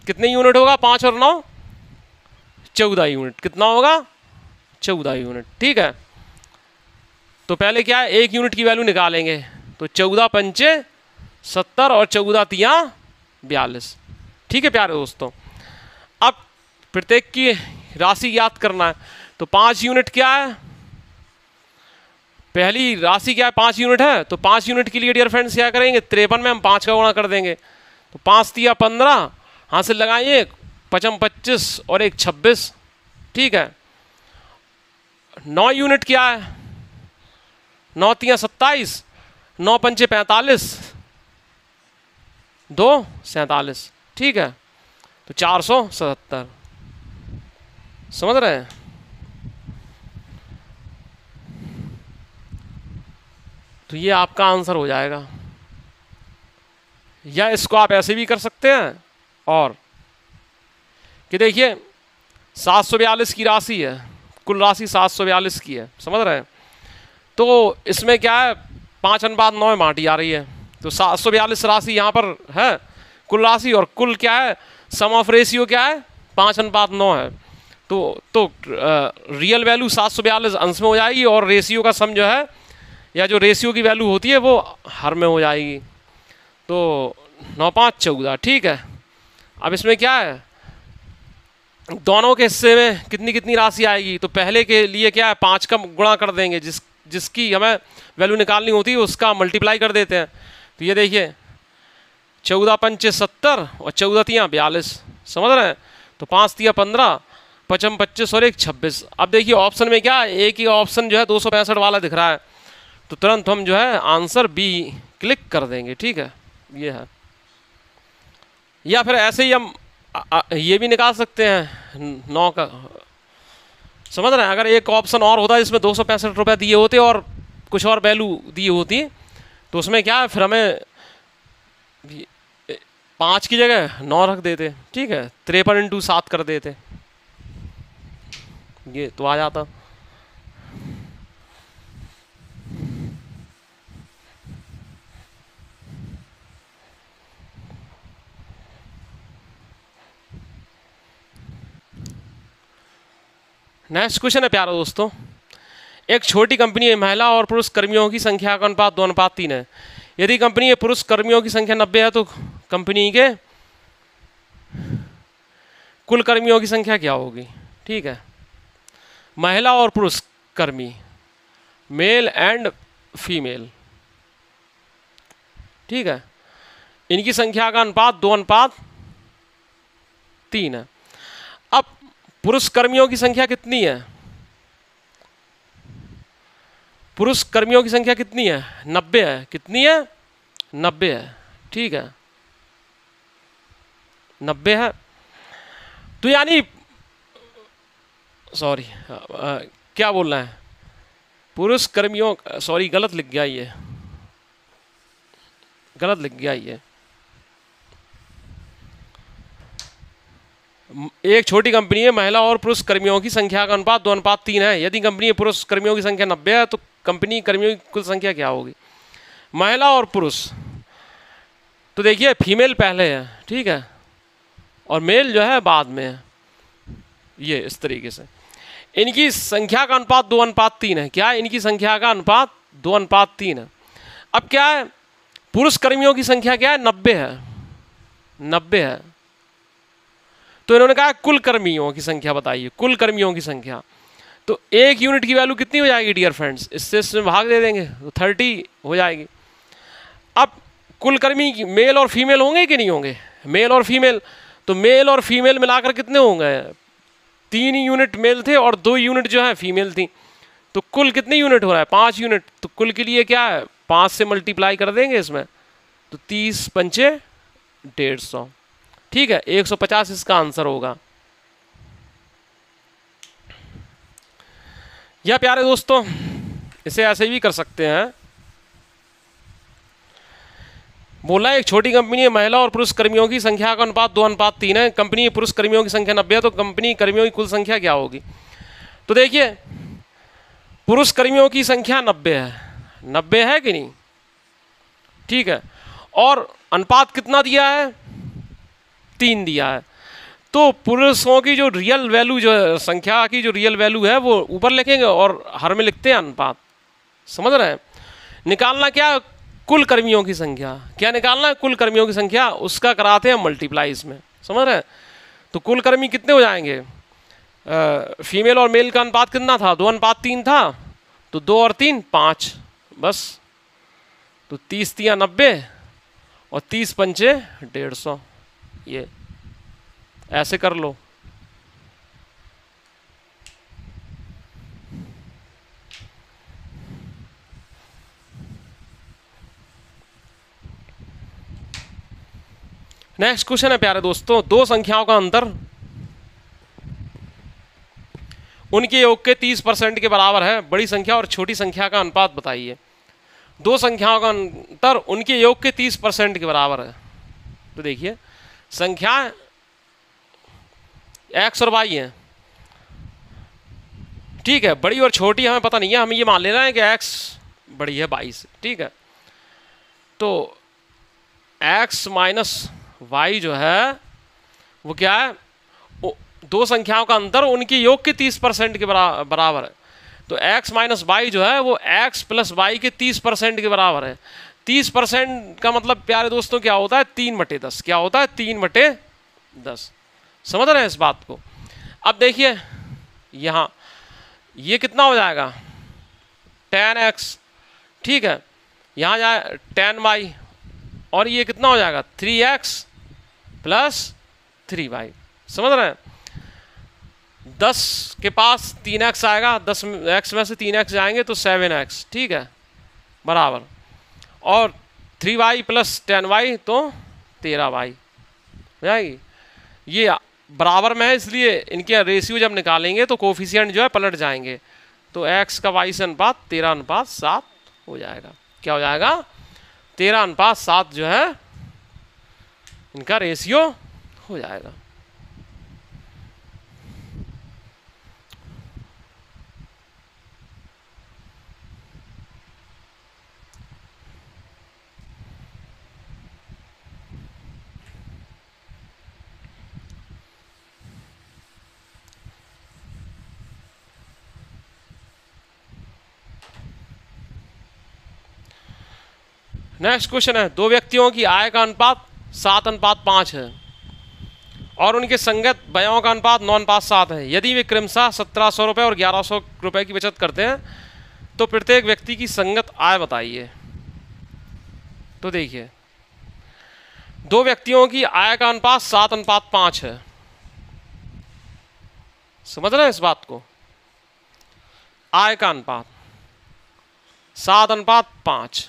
कितने यूनिट होगा, 5 और 9 14 यूनिट। कितना होगा, 14 यूनिट। ठीक है, तो पहले क्या है, 1 यूनिट की वैल्यू निकालेंगे। तो 14 पंचे 70 और 14 तिया 42। ठीक है प्यारे दोस्तों, अब प्रत्येक की राशि याद करना है। तो 5 यूनिट क्या है, पहली राशि क्या है, 5 यूनिट है। तो 5 यूनिट के लिए डियर फ्रेंड्स क्या करेंगे, 53 में हम 5 का गुणा कर देंगे। तो 5 तिया 15, हासिल लगाइए 5 25 और 1 26। ठीक है, 9 यूनिट क्या है, 9 तिया 27, 9 पंचे 45, 2 47। ठीक है, तो 477, समझ रहे हैं। तो ये आपका आंसर हो जाएगा। या इसको आप ऐसे भी कर सकते हैं, और कि देखिए 742 की राशि है, कुल राशि 742 की है, समझ रहे हैं। तो इसमें क्या है, 5:9 में बांटी जा रही है। तो 742 राशि यहाँ पर है कुल राशि, और कुल क्या है, सम ऑफ रेशियो क्या है, 5:9 है। तो रियल वैल्यू 742 अंश में हो जाएगी, और रेशियो का सम जो है, या जो रेशियो की वैल्यू होती है वो हर में हो जाएगी। तो 9 5 14। ठीक है, अब इसमें क्या है, दोनों के हिस्से में कितनी कितनी राशि आएगी, तो पहले के लिए क्या है 5 का गुणा कर देंगे, जिसकी हमें वैल्यू निकालनी होती है उसका मल्टीप्लाई कर देते हैं। तो ये देखिए 14 पंचे 70 और 14 तियाँ 42, समझ रहे हैं। तो 5 तिया 15, 55 25 और 1 26। अब देखिए ऑप्शन में क्या है, एक ही ऑप्शन जो है 265 वाला दिख रहा है, तो तुरंत हम जो है आंसर बी क्लिक कर देंगे। ठीक है, ये है। या फिर ऐसे ही हम ये भी निकाल सकते हैं 9 का, समझ रहे हैं। अगर एक ऑप्शन और होता है जिसमें 265 रुपये दिए होते और कुछ और वैल्यू दी होती, तो उसमें क्या है फिर हमें 5 की जगह 9 रख देते। ठीक है, 53 × 7 कर देते, ये तो आ जाता। नेक्स्ट क्वेश्चन है प्यारे दोस्तों, एक छोटी कंपनी में महिला और पुरुष कर्मियों की संख्या का अनुपात 2:3 है। यदि कंपनी में पुरुष कर्मियों की संख्या 90 है तो कंपनी के कुल कर्मियों की संख्या क्या होगी। ठीक है, महिला और पुरुष कर्मी, मेल एंड फीमेल, ठीक है, इनकी संख्या का अनुपात 2:3 है। अब पुरुष कर्मियों की संख्या कितनी है, पुरुष कर्मियों की संख्या कितनी है 90 है, कितनी है 90 है। ठीक है, 90 है। तो यानी सॉरी क्या बोलना है, पुरुष कर्मियों, सॉरी गलत लिख गया, ये गलत लिख गया। ये एक छोटी कंपनी है, महिला और पुरुष कर्मियों की संख्या का अनुपात 2:3 है। यदि कंपनी में पुरुष कर्मियों की संख्या 90 है तो कंपनी कर्मियों की कुल संख्या क्या होगी। महिला और पुरुष, तो देखिए फीमेल पहले है, ठीक है, और मेल जो है बाद में है, ये इस तरीके से। इनकी संख्या का अनुपात 2:3 है। क्या है, इनकी संख्या का अनुपात 2:3 है। अब क्या है, पुरुष कर्मियों की संख्या क्या है 90 है, 90 है। तो इन्होंने कहा कुल कर्मियों की संख्या बताइए, कुल कर्मियों की संख्या। तो एक यूनिट की वैल्यू कितनी हो जाएगी डियर फ्रेंड्स, इससे भाग दे देंगे तो 30 हो जाएगी। अब कुल कर्मी मेल और फीमेल होंगे कि नहीं होंगे, मेल और फीमेल, तो मेल और फीमेल मिलाकर कितने होंगे, 3 यूनिट मेल थे और 2 यूनिट जो है फीमेल थी। तो कुल कितने यूनिट हो रहा है 5 यूनिट। तो कुल के लिए क्या है 5 से मल्टीप्लाई कर देंगे इसमें, तो 30 पंचे 150, ठीक है, 150 इसका आंसर होगा। या प्यारे दोस्तों इसे ऐसे भी कर सकते हैं, बोला एक छोटी कंपनी है, महिला और पुरुष कर्मियों की संख्या का अनुपात 2:3 है। कंपनी में पुरुष कर्मियों की संख्या 90 है तो कंपनी कर्मियों की कुल संख्या क्या होगी। तो देखिए पुरुष कर्मियों की संख्या 90 है, 90 है कि नहीं, ठीक है, और अनुपात कितना दिया है 3 दिया है। तो पुरुषों की जो रियल वैल्यू, जो संख्या की जो रियल वैल्यू है वो ऊपर लिखेंगे और हर में लिखते हैं अनुपात, समझ रहे हैं। निकालना क्या, कुल कर्मियों की संख्या, क्या निकालना है कुल कर्मियों की संख्या, उसका कराते हैं मल्टीप्लाई इसमें, समझ रहे हैं। तो कुल कर्मी कितने हो जाएंगे, फीमेल और मेल का अनुपात कितना था 2:3 था, तो 2 और 3 5 बस। तो 30 तिया 90 और 30 पंचे 150, ये ऐसे कर लो। नेक्स्ट क्वेश्चन है प्यारे दोस्तों, दो संख्याओं का अंतर उनके योग के 30% के बराबर है। बड़ी संख्या और छोटी संख्या का अनुपात बताइए। दो संख्याओं का अंतर उनके योग के 30% के बराबर है। तो देखिए संख्याएं एक्स और वाई हैं, ठीक है, बड़ी और छोटी हमें पता नहीं है, हम ये मान ले रहे हैं कि एक्स बड़ी है 22, ठीक है। तो एक्स माइनस वाई जो है वो क्या है, दो संख्याओं का अंतर उनके योग के 30% के बराबर है। तो x माइनस वाई जो है वो x प्लस वाई के 30% के बराबर है। 30% का मतलब प्यारे दोस्तों क्या होता है 3/10, क्या होता है 3/10, समझ रहे हैं इस बात को। अब देखिए यहाँ ये कितना हो जाएगा 10x, ठीक है, यहाँ जाए 10y, और ये कितना हो जाएगा 3x प्लस 3y। समझ रहे हैं? 10 के पास 3x आएगा, 10x में से 3x जाएंगे तो 7x, ठीक है, बराबर, और 3y प्लस 10y तो 13y हो जाएगी। ये बराबर में है, इसलिए इनके रेशियो जब निकालेंगे तो कोफिशिएंट जो है पलट जाएंगे, तो x का y से अनुपात 13:7 हो जाएगा। क्या हो जाएगा? 13:7 जो है इनका रेशियो हो जाएगा। नेक्स्ट क्वेश्चन है, दो व्यक्तियों की आय का अनुपात 7:5 है और उनके संगत व्ययों का अनुपात 9:7 है। यदि वे क्रमशः 1700 रुपये और 1100 रुपये की बचत करते हैं तो प्रत्येक व्यक्ति की संगत आय बताइए। तो देखिए, दो व्यक्तियों की आय का अनुपात 7:5 है। समझ रहे हैं इस बात को? आय का अनुपात 7:5,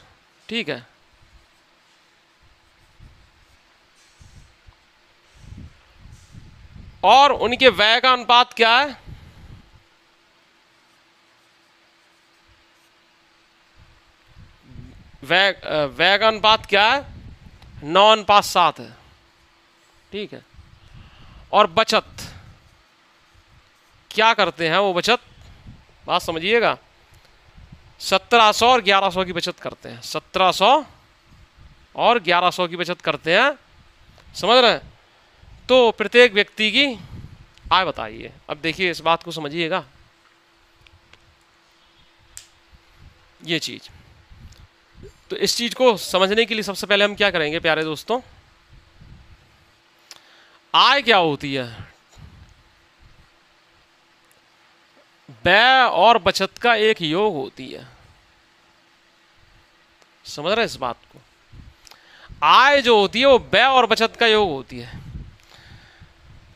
ठीक है, और उनके व्यय का अनुपात क्या है? व्यय का अनुपात क्या है? 9:7 है, ठीक है। और बचत क्या करते हैं वो? बचत, बात समझिएगा, 1700 और 1100 की बचत करते हैं, 1700 और 1100 की बचत करते हैं। समझ रहे हैं? तो प्रत्येक व्यक्ति की आय बताइए। अब देखिए इस बात को समझिएगा, ये चीज। तो इस चीज को समझने के लिए सबसे पहले हम क्या करेंगे प्यारे दोस्तों, आय क्या होती है? व्यय और बचत का एक योग होती है। समझ रहे हैं इस बात को? आय जो होती है वो व्यय और बचत का योग होती है।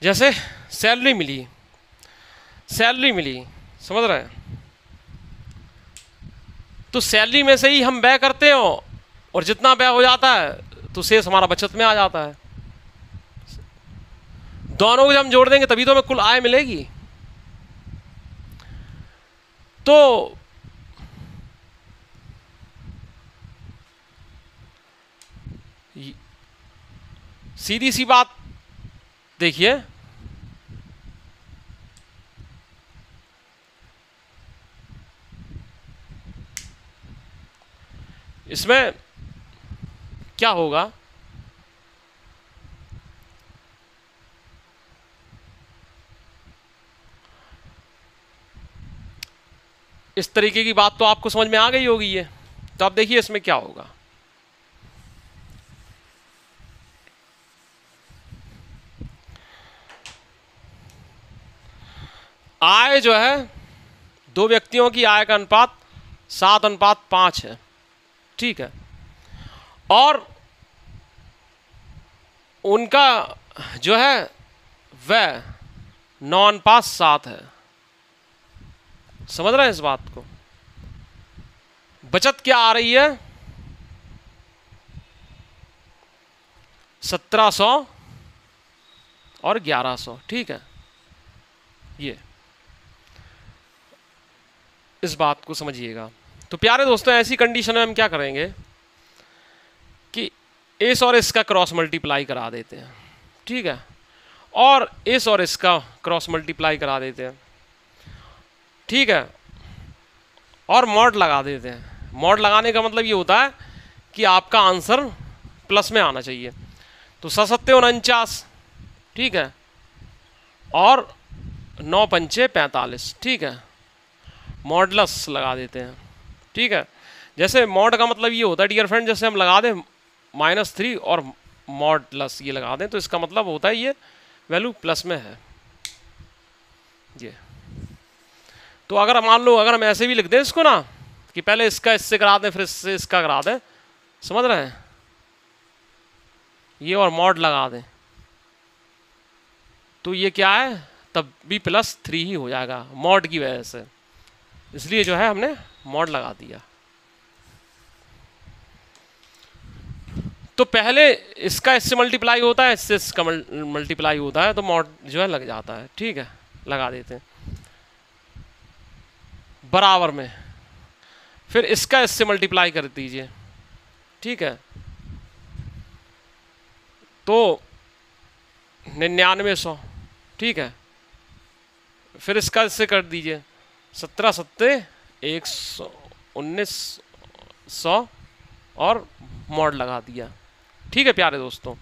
जैसे सैलरी मिली, समझ रहे हैं, तो सैलरी में से ही हम व्यय करते हो और जितना व्यय हो जाता है तो शेष हमारा बचत में आ जाता है। दोनों को जब हम जोड़ देंगे तभी तो हमें कुल आय मिलेगी। तो सीधी सी बात देखिए, इसमें क्या होगा, इस तरीके की बात तो आपको समझ में आ गई होगी ये। तो आप देखिए इसमें क्या होगा। आय जो है, दो व्यक्तियों की आय का अनुपात 7:5 है, ठीक है, और उनका जो है वह 9:7 है। समझ रहे हैं इस बात को? बचत क्या आ रही है? 1700 और 1100, ठीक है। ये इस बात को समझिएगा। तो प्यारे दोस्तों, ऐसी कंडीशन में हम क्या करेंगे कि इस और इसका क्रॉस मल्टीप्लाई करा देते हैं, ठीक है, और इस और इसका क्रॉस मल्टीप्लाई करा देते हैं, ठीक है, और मॉड लगा देते हैं। मॉड लगाने का मतलब ये होता है कि आपका आंसर प्लस में आना चाहिए। तो 7×7 = 49, ठीक है, और 9×5 = 45, ठीक है, मॉडलस लगा देते हैं, ठीक है। जैसे मॉड का मतलब ये होता है डियर फ्रेंड, जैसे हम लगा दें -3 और मॉडलस ये लगा दें तो इसका मतलब होता है ये वैल्यू प्लस में है। ये तो अगर मान लो अगर हम ऐसे भी लिख दें इसको ना कि पहले इसका इससे करा दें फिर इससे इसका करा दें, समझ रहे हैं, ये और मॉड लगा दें तो ये क्या है तब भी +3 ही हो जाएगा मॉड की वजह से, इसलिए जो है हमने मॉड लगा दिया। तो पहले इसका इससे मल्टीप्लाई होता है, इससे इसका मल्टीप्लाई होता है तो मॉड जो है लग जाता है, ठीक है, लगा देते हैं बराबर में, फिर इसका इससे मल्टीप्लाई कर दीजिए, ठीक है, तो 9900, ठीक है, फिर इसका इससे कर दीजिए 17 सत्ते 100 1900 और मॉड लगा दिया, ठीक है प्यारे दोस्तों।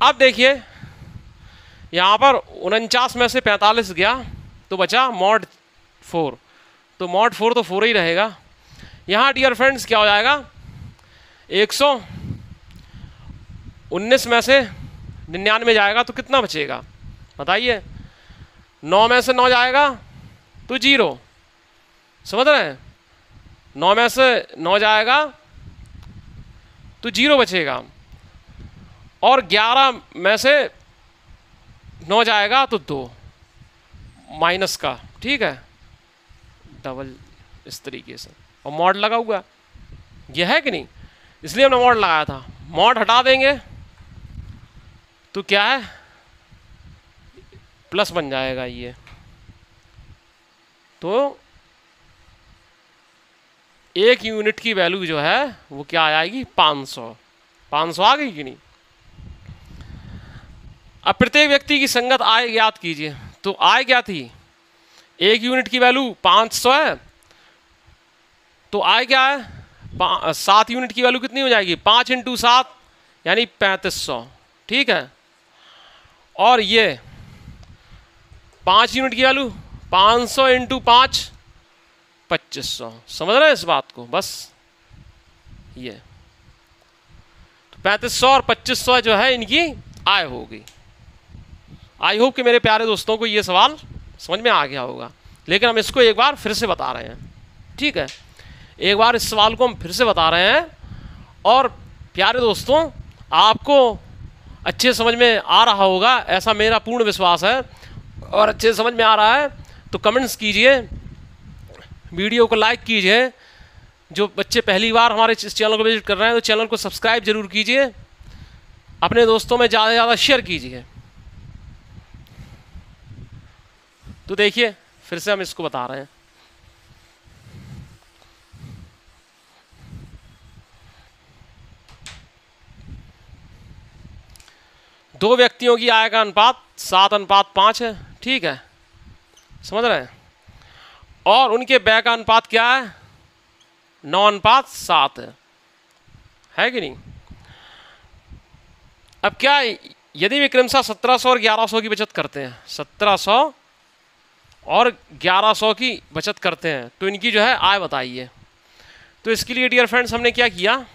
अब देखिए यहाँ पर 49 में से 45 गया तो बचा मॉड 4, तो मॉड 4 तो 4 ही रहेगा। यहाँ डियर फ्रेंड्स क्या हो जाएगा 119 में से 99 जाएगा तो कितना बचेगा बताइए, 9 में से 9 जाएगा तो 0, समझ रहे हैं, 9 में से 9 जाएगा तो 0 बचेगा, और 11 में से 9 जाएगा तो 2 माइनस का, ठीक है, डबल इस तरीके से, और मॉड लगा हुआ यह है कि नहीं, इसलिए हमने मॉड लगाया था। मॉड हटा देंगे तो क्या है प्लस बन जाएगा ये, तो 1 यूनिट की वैल्यू जो है वो क्या आ जाएगी 500 आ गई कि नहीं। अब प्रत्येक व्यक्ति की संगत आय ज्ञात कीजिए, तो आय क्या थी 1 यूनिट की वैल्यू 500 है, तो आय क्या है 7 यूनिट की वैल्यू कितनी हो जाएगी 5 × 7 यानी 3500, ठीक है, और ये 5 यूनिट की वैल्यू 500 × 5 2500, समझ रहे हैं इस बात को, बस ये तो 3500 और 2500 जो है इनकी आय होगी। आई होप कि मेरे प्यारे दोस्तों को ये सवाल समझ में आ गया होगा, लेकिन हम इसको एक बार फिर से बता रहे हैं, ठीक है, एक बार इस सवाल को हम फिर से बता रहे हैं, और प्यारे दोस्तों आपको अच्छे समझ में आ रहा होगा ऐसा मेरा पूर्ण विश्वास है, और अच्छे समझ में आ रहा है तो कमेंट्स कीजिए, वीडियो को लाइक कीजिए, जो बच्चे पहली बार हमारे इस चैनल को विजिट कर रहे हैं तो चैनल को सब्सक्राइब जरूर कीजिए, अपने दोस्तों में ज़्यादा से ज़्यादा शेयर कीजिए। तो देखिए फिर से हम इसको बता रहे हैं, दो व्यक्तियों की आय का अनुपात 7:5 है, ठीक है, समझ रहे हैं, और उनके व्यय का अनुपात क्या है 9:7 है कि नहीं। अब क्या यदि वे क्रमशः 1700 और 1100 की बचत करते हैं, 1700 और 1100 की बचत करते हैं, तो इनकी जो है आय बताइए। तो इसके लिए डियर फ्रेंड्स हमने क्या किया,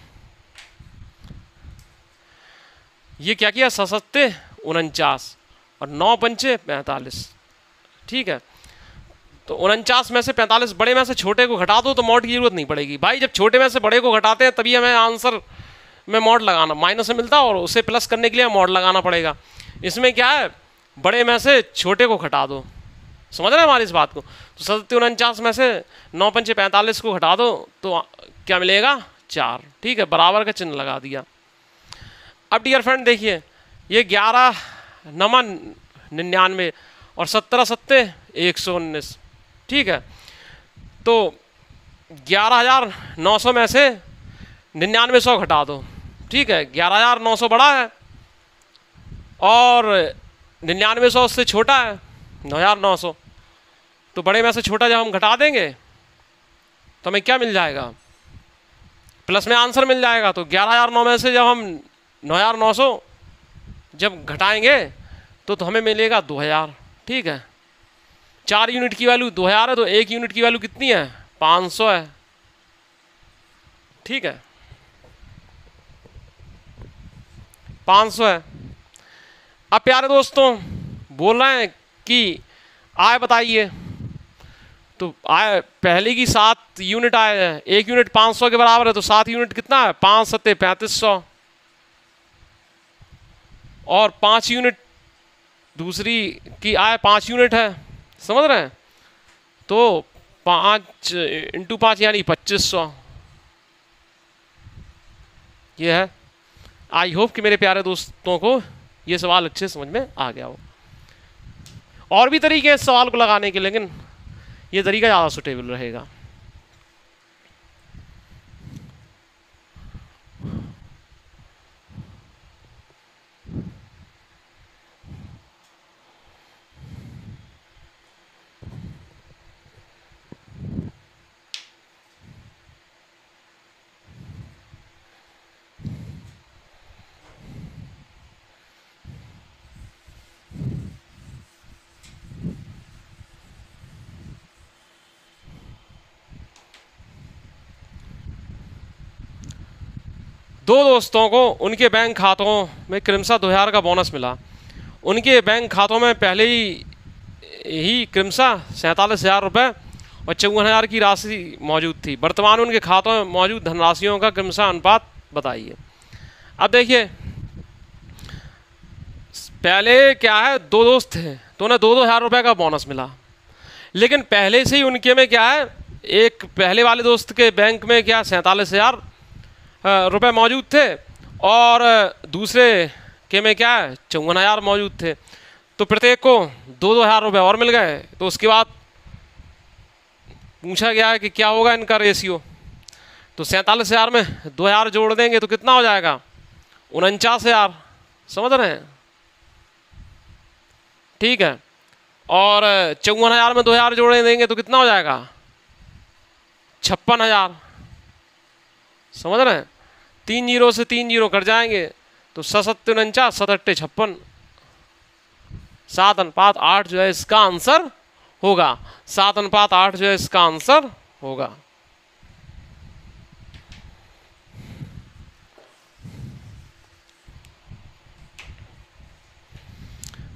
ये क्या किया 7 49 और 9 पंचे 45, ठीक है, तो 49 में से 45 बड़े में से छोटे को घटा दो तो मॉड की जरूरत नहीं पड़ेगी भाई, जब छोटे में से बड़े को घटाते हैं तभी हमें आंसर में मॉड लगाना, माइनस से मिलता है और उसे प्लस करने के लिए मॉड लगाना पड़ेगा। इसमें क्या है बड़े में से छोटे को घटा दो, समझ रहे हैं हमारी इस बात को, तो 7 49 में से 9 पंचे 45 को घटा दो तो क्या मिलेगा 4, ठीक है, बराबर का चिन्ह लगा दिया। अब डियर फ्रेंड देखिए ये 11 9 99 और 17 7 119, ठीक है, तो 11,900 में से 9900 घटा दो, ठीक है, 11,900 बड़ा है और 9900 उससे छोटा है 9,900, तो बड़े में से छोटा जब हम घटा देंगे तो हमें क्या मिल जाएगा प्लस में आंसर मिल जाएगा। तो 11,009 में से जब हम 9,900 जब घटाएंगे तो हमें मिलेगा 2,000, ठीक है, 4 यूनिट की वैल्यू 2,000 है तो 1 यूनिट की वैल्यू कितनी है 500 है, ठीक है, 500 है। अब प्यारे दोस्तों बोल रहे हैं कि आय बताइए, तो आय पहले की 7 यूनिट आय है, 1 यूनिट 500 के बराबर है, तो 7 यूनिट कितना है, 5 सत्ते 3500, और 5 यूनिट दूसरी की आय 5 यूनिट है, समझ रहे हैं, तो 5 × 5 यानी 2500, ये है। आई होप कि मेरे प्यारे दोस्तों को ये सवाल अच्छे समझ में आ गया हो। और भी तरीके हैं इस सवाल को लगाने के, लेकिन ये तरीका ज़्यादा सुटेबल रहेगा। दो दोस्तों को उनके बैंक खातों में क्रमशः 2000 का बोनस मिला। उनके बैंक खातों में पहले ही क्रमशः 47,000 रुपये और 54,000 की राशि मौजूद थी। वर्तमान में उनके खातों में मौजूद धनराशियों का क्रमशः अनुपात बताइए। अब देखिए, पहले क्या है, दो दोस्त थे तो उन्हें 2,000 रुपये का बोनस मिला, लेकिन पहले से ही उनके में क्या है, एक पहले वाले दोस्त के बैंक में क्या 47,000 रुपये मौजूद थे और दूसरे के में क्या है 54,000 मौजूद थे, तो प्रत्येक को 2,000 रुपये और मिल गए। तो उसके बाद पूछा गया है कि क्या होगा इनका रेशियो, तो 47,000 में 2,000 जोड़ देंगे तो कितना हो जाएगा 49,000, समझ रहे हैं, ठीक है, और 54,000 में 2,000 जोड़े देंगे तो कितना हो जाएगा 56,000, समझ रहे हैं। 3 जीरो से 3 जीरो कट जाएंगे तो 7×7 7×8 56, 7:8 जो है इसका आंसर होगा, 7:8 जो है इसका आंसर होगा।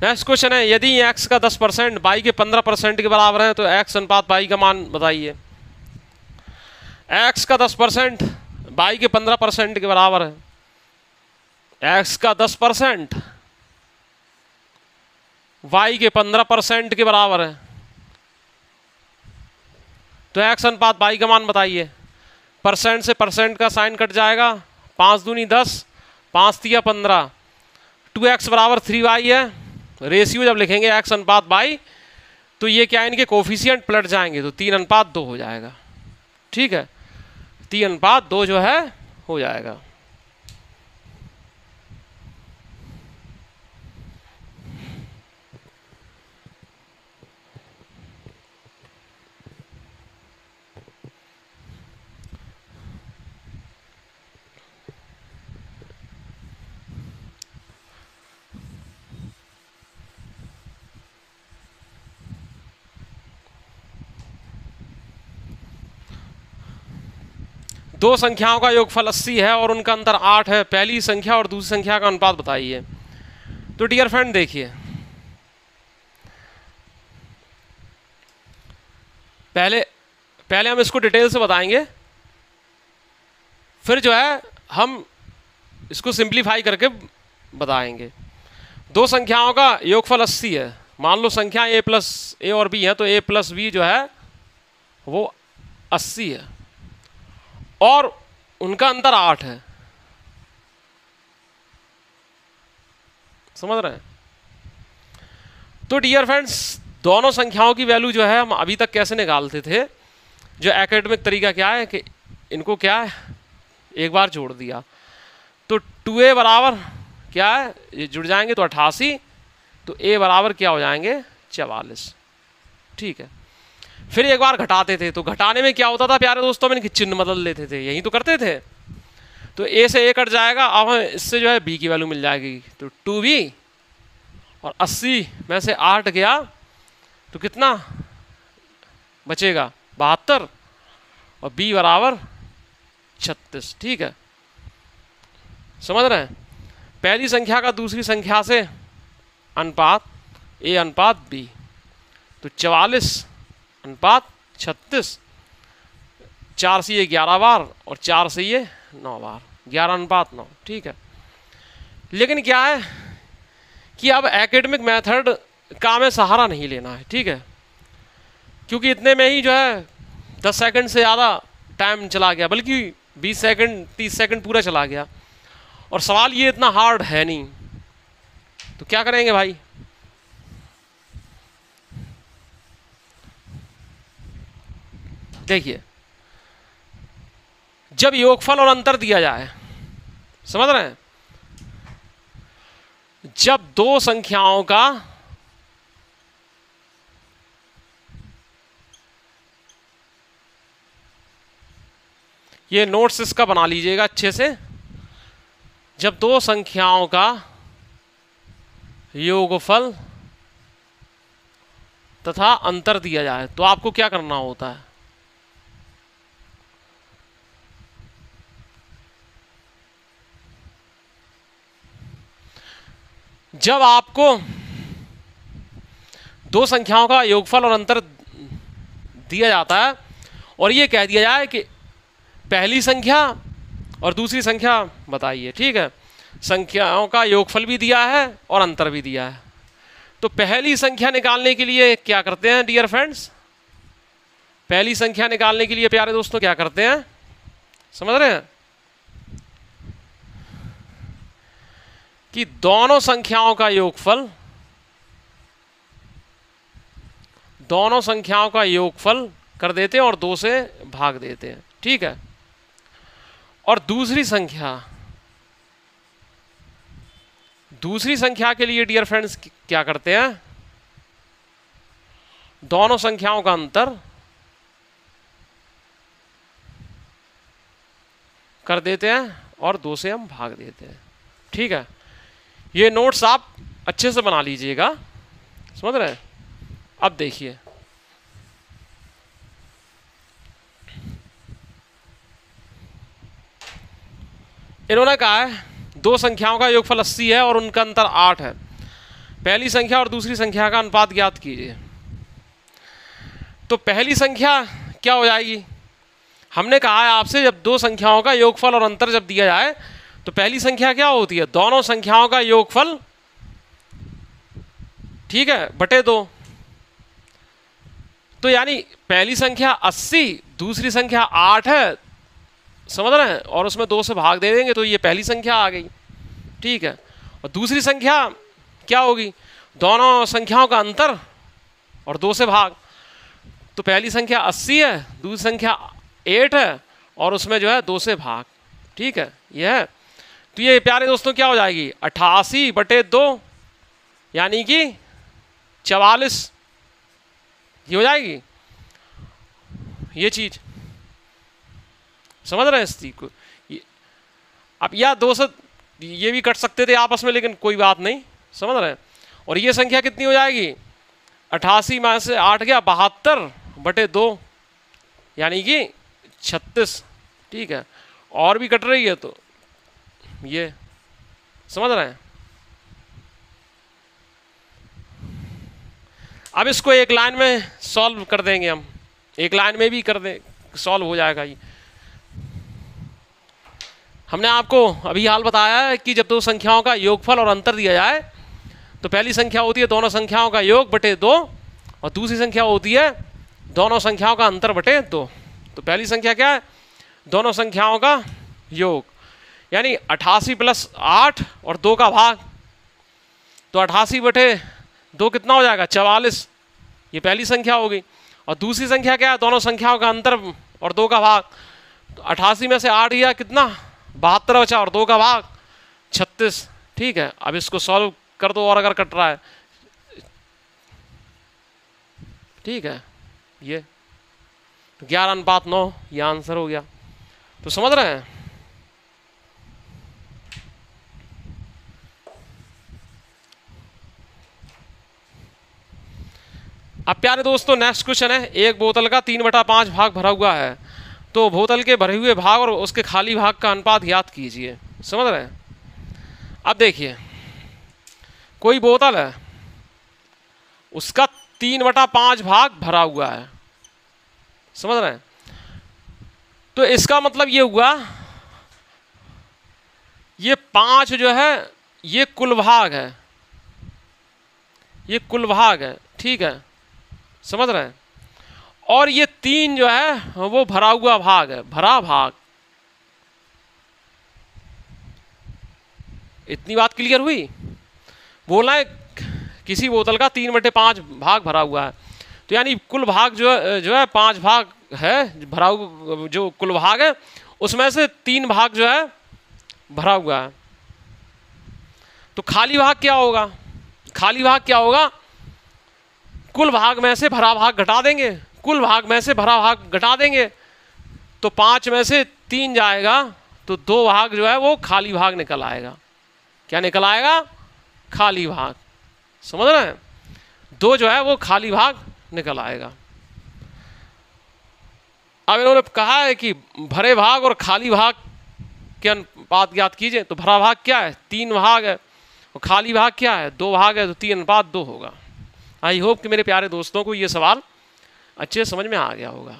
नेक्स्ट क्वेश्चन है, यदि x का 10% y के 15% के बराबर है तो x अनुपात y का मान बताइए। x का 10% y के 15% के बराबर है, x का 10% y के 15% के बराबर है, तो x अनुपात y का मान बताइए। परसेंट से परसेंट का साइन कट जाएगा, 5 दूनी 10, 5 तिया 15, 2x बराबर 3y है। रेशियो जब लिखेंगे x अनुपात y तो ये क्या है, इनके कोफिशिएंट पलट जाएंगे तो 3:2 हो जाएगा, ठीक है, 3:2 जो है हो जाएगा। दो संख्याओं का योगफल 80 है और उनका अंतर 8 है। पहली संख्या और दूसरी संख्या का अनुपात बताइए। तो डियर फ्रेंड देखिए, पहले हम इसको डिटेल से बताएंगे, फिर जो है हम इसको सिंप्लीफाई करके बताएंगे। दो संख्याओं का योगफल 80 है। मान लो संख्या a और b है, तो a+b जो है वो 80 है और उनका अंतर 8 है, समझ रहे हैं। तो डियर फ्रेंड्स, दोनों संख्याओं की वैल्यू जो है हम अभी तक कैसे निकालते थे, जो एकेडमिक तरीका क्या है कि इनको क्या है एक बार जोड़ दिया, तो 2a बराबर क्या है, ये जुड़ जाएंगे तो 88, तो a बराबर क्या हो जाएंगे 44, ठीक है। फिर एक बार घटाते थे, तो घटाने में क्या होता था प्यारे दोस्तों, में इनकी चिन्ह बदल लेते थे, यही तो करते थे। तो a से a कट जाएगा, अब हमें इससे जो है b की वैल्यू मिल जाएगी, तो 2b, और 80 में से 8 गया तो कितना बचेगा 72, और b बराबर 36, ठीक है, समझ रहे हैं। पहली संख्या का दूसरी संख्या से अनुपात a अनुपात b, तो 44:36, 4 से ये 11 बार और 4 से ये 9 बार, 11:9, ठीक है। लेकिन क्या है कि अब एकेडमिक मेथड का हमें सहारा नहीं लेना है, ठीक है, क्योंकि इतने में ही जो है 10 सेकंड से ज़्यादा टाइम चला गया, बल्कि 20 सेकंड 30 सेकंड पूरा चला गया, और सवाल ये इतना हार्ड है नहीं। तो क्या करेंगे भाई, देखिए, जब योगफल और अंतर दिया जाए, समझ रहे हैं, जब दो संख्याओं का ये नोट्स इसका बना लीजिएगा अच्छे से, जब दो संख्याओं का योगफल तथा अंतर दिया जाए तो आपको क्या करना होता है। जब आपको दो संख्याओं का योगफल और अंतर दिया जाता है और ये कह दिया जाए कि पहली संख्या और दूसरी संख्या बताइए, ठीक है, संख्याओं का योगफल भी दिया है और अंतर भी दिया है, तो पहली संख्या निकालने के लिए क्या करते हैं डियर फ्रेंड्स, पहली संख्या निकालने के लिए प्यारे दोस्तों क्या करते हैं, समझ रहे हैं, कि दोनों संख्याओं का योगफल, दोनों संख्याओं का योगफल कर देते हैं और 2 से भाग देते हैं, ठीक है। और दूसरी संख्या के लिए डियर फ्रेंड्स क्या करते हैं, दोनों संख्याओं का अंतर कर देते हैं और 2 से हम भाग देते हैं, ठीक है। ये नोट्स आप अच्छे से बना लीजिएगा, समझ रहे हैं। अब देखिए, इन्होंने कहा है दो संख्याओं का योगफल 80 है और उनका अंतर 8 है, पहली संख्या और दूसरी संख्या का अनुपात ज्ञात कीजिए। तो पहली संख्या क्या हो जाएगी, हमने कहा है आपसे जब दो संख्याओं का योगफल और अंतर जब दिया जाए तो पहली संख्या क्या होती है, दोनों संख्याओं का योगफल, ठीक है, बटे 2। तो यानी पहली संख्या 80, दूसरी संख्या 8 है, समझ रहे हैं, और उसमें 2 से भाग दे देंगे तो ये पहली संख्या आ गई, ठीक है। और दूसरी संख्या क्या होगी, दोनों संख्याओं का अंतर और 2 से भाग, तो पहली संख्या 80 है, दूसरी संख्या 8 है और उसमें जो है 2 से भाग, ठीक है, यह है। तो ये प्यारे दोस्तों क्या हो जाएगी, 88/2 यानी कि 44, ये हो जाएगी ये चीज, समझ रहे हैं इस चीज को। अब या 2 से ये भी कट सकते थे आपस में, लेकिन कोई बात नहीं, समझ रहे हैं। और ये संख्या कितनी हो जाएगी, 88 में से 8 गया 72/2 यानी कि 36, ठीक है। और भी कट रही है तो ये, समझ रहे हैं। अब इसको एक लाइन में सॉल्व कर देंगे हम, एक लाइन में भी कर दे, सॉल्व हो जाएगा ये। हमने आपको अभी हाल बताया है कि जब दो संख्याओं का योगफल और अंतर दिया जाए तो पहली संख्या होती है दोनों संख्याओं का योग बटे 2 और दूसरी संख्या होती है दोनों संख्याओं का अंतर बटे 2। तो पहली संख्या क्या है, दोनों संख्याओं का योग, यानी 88 + 8 और 2 का भाग, तो 88/2 कितना हो जाएगा, 44, ये पहली संख्या होगी। और दूसरी संख्या क्या है, दोनों संख्याओं का अंतर और 2 का भाग, तो 88 में से 8 गया कितना, 72 बचा और 2 का भाग 36, ठीक है। अब इसको सॉल्व कर दो और अगर कट रहा है, ठीक है, ये 11:9 ये आंसर हो गया। तो समझ रहे हैं, अब प्यारे दोस्तों नेक्स्ट क्वेश्चन है, एक बोतल का 3/5 भाग भरा हुआ है, तो बोतल के भरे हुए भाग और उसके खाली भाग का अनुपात ज्ञात कीजिए। समझ रहे हैं। अब देखिए, कोई बोतल है, उसका 3/5 भाग भरा हुआ है, समझ रहे हैं। तो इसका मतलब ये हुआ, ये 5 जो है ये कुल भाग है, ये कुल भाग है, ठीक है, समझ रहे हैं। और ये 3 जो है वो भरा हुआ भाग है, भरा भाग। इतनी बात क्लियर हुई। बोला है किसी बोतल का 3/5 भाग भरा हुआ है, तो यानी कुल भाग जो है 5 भाग है, भरा हुआ जो कुल भाग है उसमें से 3 भाग जो है भरा हुआ है। तो खाली भाग क्या होगा? खाली भाग क्या होगा? कुल भाग में से भरा भाग घटा देंगे, कुल भाग में से भरा भाग घटा देंगे, तो 5 में से 3 जाएगा, तो 2 भाग जो है वो खाली भाग निकल आएगा। क्या निकल आएगा? खाली भाग। समझ रहे हैं? 2 जो है वो खाली भाग निकल आएगा। अब इन्होंने कहा है कि भरे भाग और खाली भाग के अनुपात ज्ञात कीजिए। तो भरा भाग क्या है? 3 भाग है, और खाली भाग क्या है? 2 भाग है, तो 3/2 होगा। आई होप कि मेरे प्यारे दोस्तों को ये सवाल अच्छे समझ में आ गया होगा।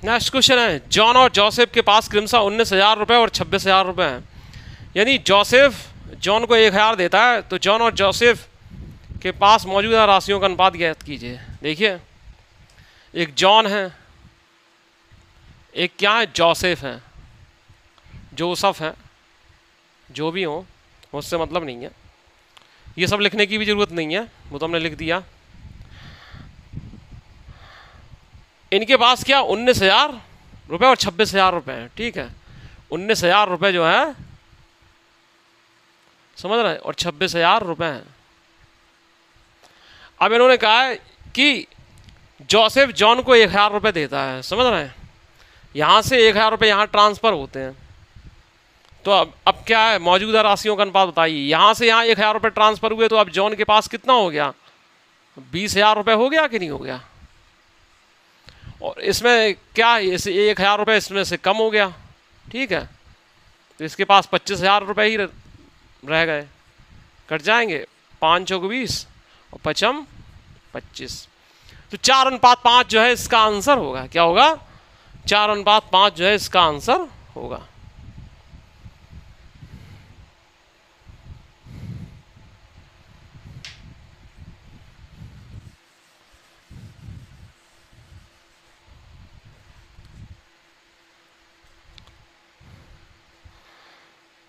नेक्स्ट क्वेश्चन है, जॉन और जोसेफ के पास क्रमशः 19,000 रुपये और 26,000 रुपये हैं। यानी जोसेफ जॉन को 1,000 देता है, तो जॉन और जोसेफ के पास मौजूदा राशियों का अनुपात ज्ञात कीजिए। देखिए, एक जॉन है, एक क्या है? जोसेफ है, जोसफ है, जो भी हो उससे मतलब नहीं है। ये सब लिखने की भी ज़रूरत नहीं है, वो तो हमने लिख दिया। इनके पास क्या 19,000 रुपये और 26,000 रुपये हैं, ठीक है। 19,000 रुपये जो है, समझ रहे हैं, और 26,000 रुपये हैं। अब इन्होंने कहा है कि जोसेफ जॉन को 1,000 रुपये देता है, समझ रहे हैं। यहाँ से 1,000 रुपये यहाँ ट्रांसफ़र होते हैं। तो अब क्या है? मौजूदा राशियों का अनुपात बताइए। यहाँ से यहाँ 1,000 रुपये ट्रांसफ़र हुए, तो अब जॉन के पास कितना हो गया? 20,000 रुपये हो गया कि नहीं हो गया? और इसमें क्या है? इस 1,000 रुपये इसमें से कम हो गया, ठीक है। तो इसके पास 25,000 रुपये ही रह गए, कट जाएंगे। 5 चौक 20 और 5 25, तो 4:5 जो है इसका आंसर होगा। क्या होगा? 4:5 जो है इसका आंसर होगा।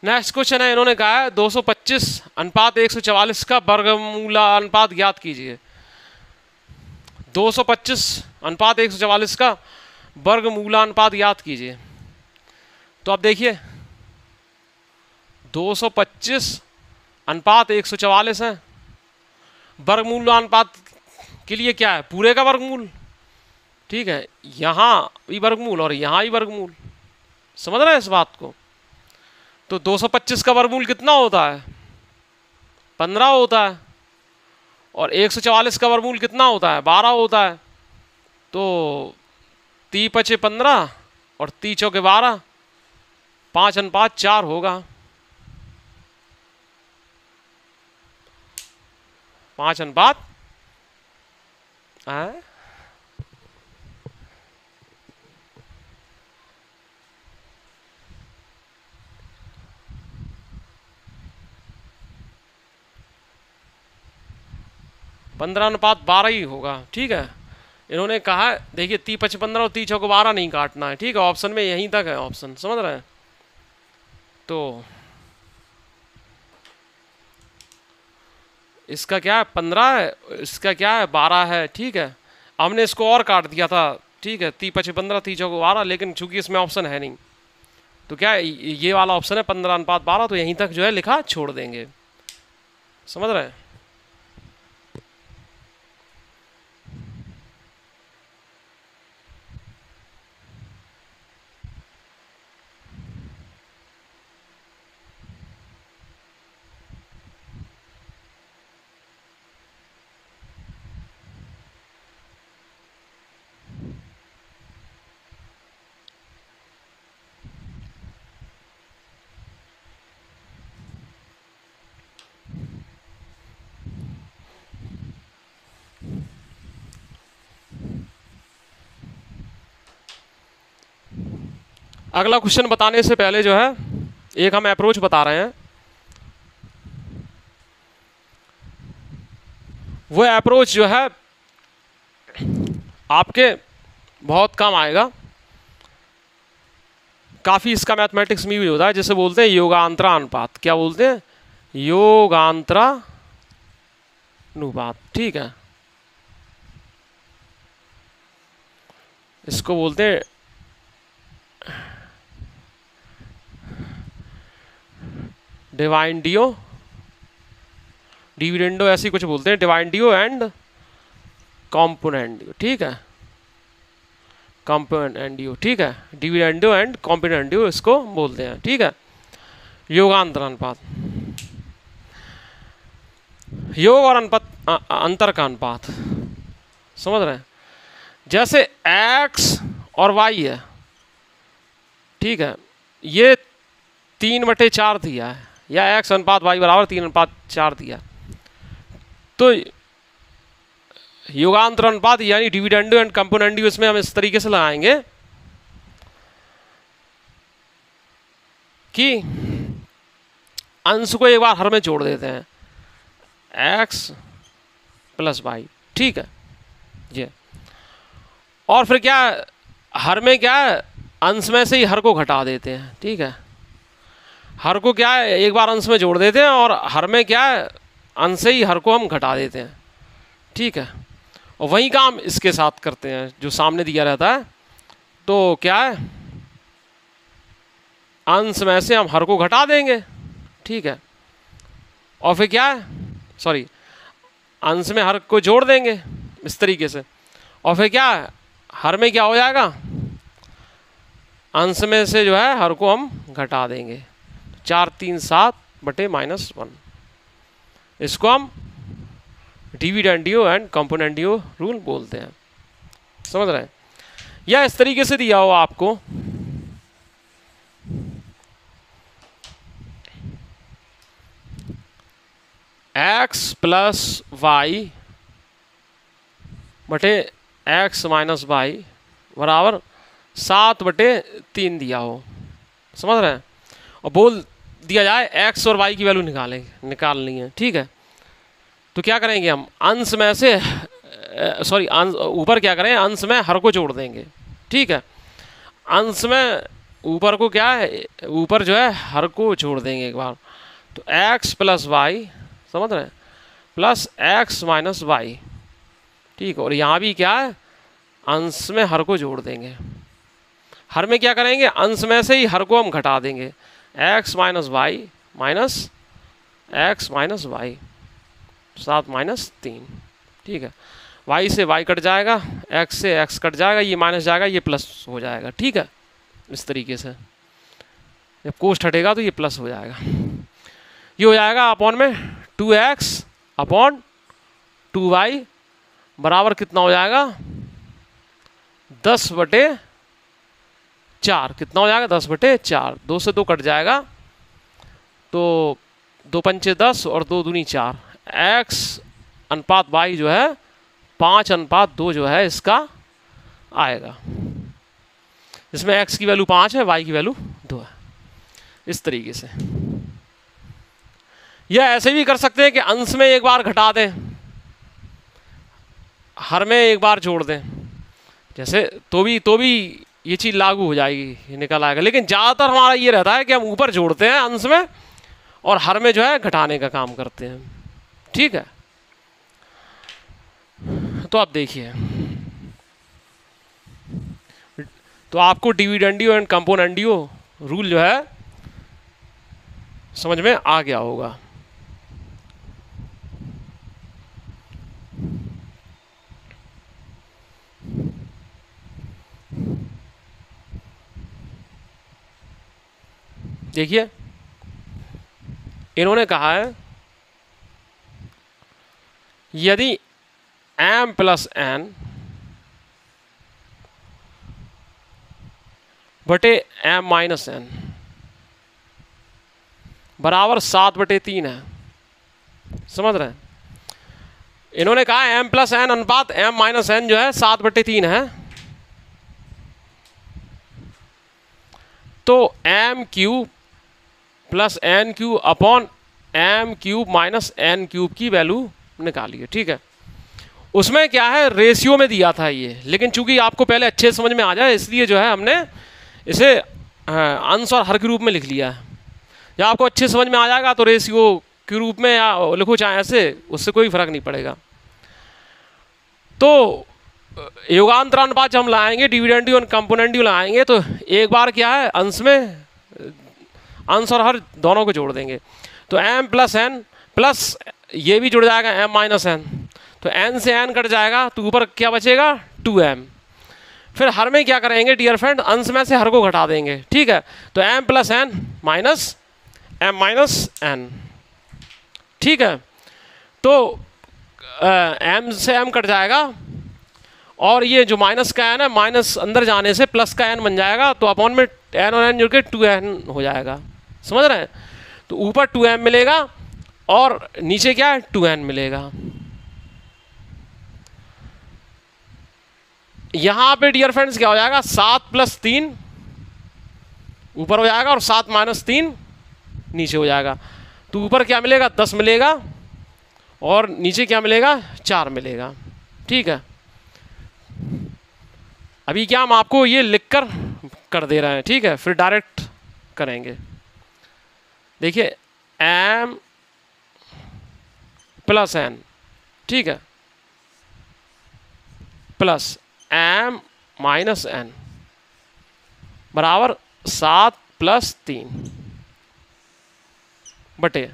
नेक्स्ट क्वेश्चन है, इन्होंने कहा है 225:144 का वर्गमूला अनुपात ज्ञात कीजिए। 225:144 का वर्गमूला अनुपात ज्ञात कीजिए। तो अब देखिए, 225:144 है। वर्गमूला अनुपात के लिए क्या है? पूरे का वर्गमूल, ठीक है। यहाँ भी वर्गमूल और यहाँ भी वर्गमूल, समझ रहे हैं इस बात को। तो 225 का वर्गमूल कितना होता है? 15 होता है। और 144 का वर्गमूल कितना होता है? 12 होता है। तो 3 × 5 = 15 और 3 × 4 = 12, 5:4 होगा। 5:, 15:12 ही होगा, ठीक है। इन्होंने कहा, देखिए 3 × 5 = 15 और 3 × 4 = 12 नहीं काटना है, ठीक है। ऑप्शन में यहीं तक है ऑप्शन, समझ रहे हैं। तो इसका क्या है? 15 है, इसका क्या है? 12 है, ठीक है। हमने इसको और काट दिया था, ठीक है। 3 × 5 = 15, 3 × 4 = 12, लेकिन चूंकि इसमें ऑप्शन है नहीं, तो क्या ये वाला ऑप्शन है 15:12, तो यहीं तक जो है लिखा छोड़ देंगे। समझ रहे हैं? अगला क्वेश्चन बताने से पहले जो है एक हम अप्रोच बता रहे हैं। वो अप्रोच जो है आपके बहुत काम आएगा, काफ़ी इसका मैथमेटिक्स में यूज होता है, जिसे बोलते हैं योगांतरा अनुपात। क्या बोलते हैं? योगांतरा अनुपात। ठीक है, इसको बोलते हैं डिविडेंडो, डिविडेंडो ऐसी कुछ बोलते हैं, डिविडेंडो एंड कॉम्पोनेंडो। ठीक है, कॉम्पोनेंडो। ठीक है, डिविडेंडो एंड कॉम्पोनेंडो इसको बोलते हैं। ठीक है, योगांतर अनुपात, योग और अंतर का अनुपात। समझ रहे हैं? जैसे x और y है, ठीक है, ये 3/4 दिया है, या x अनुपात y बराबर 3/4 दिया। तो योगांतर अनुपात यानी डिविडेंडो एंड कंपोनेंडो, इसमें हम इस तरीके से लगाएंगे कि अंश को एक बार हर में जोड़ देते हैं, x + y। ठीक है, ये और फिर क्या हर में क्या है, अंश में से ही हर को घटा देते हैं। ठीक है, हर को क्या है एक बार अंश में जोड़ देते हैं, और हर में क्या है अंश से ही हर को हम घटा देते हैं। ठीक है, और वही काम इसके साथ करते हैं जो सामने दिया रहता है। तो क्या है, अंश में से हम हर को घटा देंगे। ठीक है, और फिर क्या है, सॉरी, अंश में हर को जोड़ देंगे इस तरीके से, और फिर क्या है, हर में क्या हो जाएगा, अंश में से जो है हर को हम घटा देंगे। 4 3 7 बटे -1, इसको हम डिविडेंडो एंड कंपोनेंडो रूल बोलते हैं। समझ रहे हैं? या इस तरीके से दिया हो आपको, x + y बटे x - y बराबर 7/3 दिया हो। समझ रहे हैं? और बोल दिया जाए x और y की वैल्यू निकालनी है। ठीक है, तो क्या करेंगे हम, अंश में से सॉरी ऊपर क्या करें, अंश में हर को जोड़ देंगे। ठीक है, अंश में ऊपर को क्या है, ऊपर जो है हर को जोड़ देंगे एक बार, तो x + y, समझ रहे हैं, प्लस x - y। ठीक है, और यहाँ भी क्या है, अंश में हर को जोड़ देंगे। हर में क्या करेंगे, अंश में से ही हर को हम घटा देंगे, x - y minus x - y 7 - 3। ठीक है, y से y कट जाएगा, x से x कट जाएगा, ये माइनस जाएगा, ये प्लस हो जाएगा। ठीक है, इस तरीके से जब कोष्ट हटेगा तो ये प्लस हो जाएगा। ये हो जाएगा अपॉन में 2x अपॉन 2y बराबर कितना हो जाएगा, 10/4। कितना हो जाएगा, 10/4। 2 से 2 कट जाएगा, तो 2 पंचे 10 और 2 दूनी 4। x अनुपात y जो है 5:2 जो है इसका आएगा, इसमें x की वैल्यू 5 है, y की वैल्यू 2 है। इस तरीके से या ऐसे भी कर सकते हैं कि अंश में एक बार घटा दें, हर में एक बार जोड़ दें, जैसे तो भी ये चीज़ लागू हो जाएगी, ये निकल आएगा। लेकिन ज़्यादातर हमारा ये रहता है कि हम ऊपर जोड़ते हैं अंश में, और हर में जो है घटाने का काम करते हैं। ठीक है, तो आप देखिए, तो आपको डिविडेंडो एंड कंपोनेंडो रूल जो है समझ में आ गया होगा। देखिए इन्होंने कहा है यदि m प्लस n बटे m माइनस n बराबर 7/3 है। समझ रहे हैं? इन्होंने कहा m प्लस n अनुपात m माइनस n जो है 7/3 है। तो m cube plus n cube upon m cube minus n cube की वैल्यू निकालिए। ठीक है, उसमें क्या है रेशियो में दिया था ये, लेकिन चूंकि आपको पहले अच्छे समझ में आ जाए इसलिए जो है हमने इसे अंश और हर के रूप में लिख लिया है। जब आपको अच्छे समझ में आ जाएगा तो रेशियो के रूप में या लिखो चाहे ऐसे, उससे कोई फर्क नहीं पड़ेगा। तो योगांतर अनुपात जब हम लाएंगे डिविडेंड और कंपोनेंट लाएंगे तो एक बार क्या है अंश में अंश और हर दोनों को जोड़ देंगे। तो m प्लस n प्लस ये भी जुड़ जाएगा m माइनस n, तो n से n कट जाएगा तो ऊपर क्या बचेगा 2m। फिर हर में क्या करेंगे डियर फ्रेंड, अंश में से हर को घटा देंगे। ठीक है, तो m plus n minus m minus n। ठीक है, तो m से m कट जाएगा और ये जो माइनस का n है माइनस अंदर जाने से प्लस का n बन जाएगा, तो अपॉन में n और n जुड़ के 2n हो जाएगा। समझ रहे हैं? तो ऊपर 2m मिलेगा और नीचे क्या है 2n मिलेगा। यहां पे डियर फ्रेंड्स क्या हो जाएगा 7 प्लस 3 ऊपर हो जाएगा और 7 माइनस 3 नीचे हो जाएगा। तो ऊपर क्या मिलेगा 10 मिलेगा और नीचे क्या मिलेगा 4 मिलेगा। ठीक है, अभी क्या हम आपको ये लिखकर कर दे रहे हैं। ठीक है, फिर डायरेक्ट करेंगे। देखिए m प्लस n, ठीक है, प्लस m माइनस n बराबर 7 प्लस 3 बटे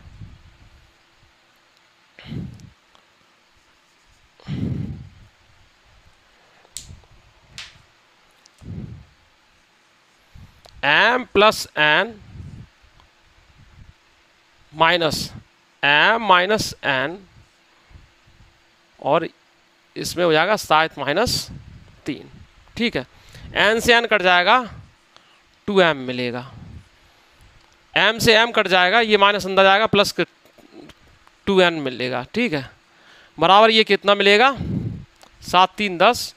m plus n minus m minus n और इसमें हो जाएगा 7 माइनस 3। ठीक है, n से n कट जाएगा 2m मिलेगा, m से m कट जाएगा ये माइनस अंदर जाएगा प्लस 2n मिलेगा। ठीक है, बराबर ये कितना मिलेगा 7 3 10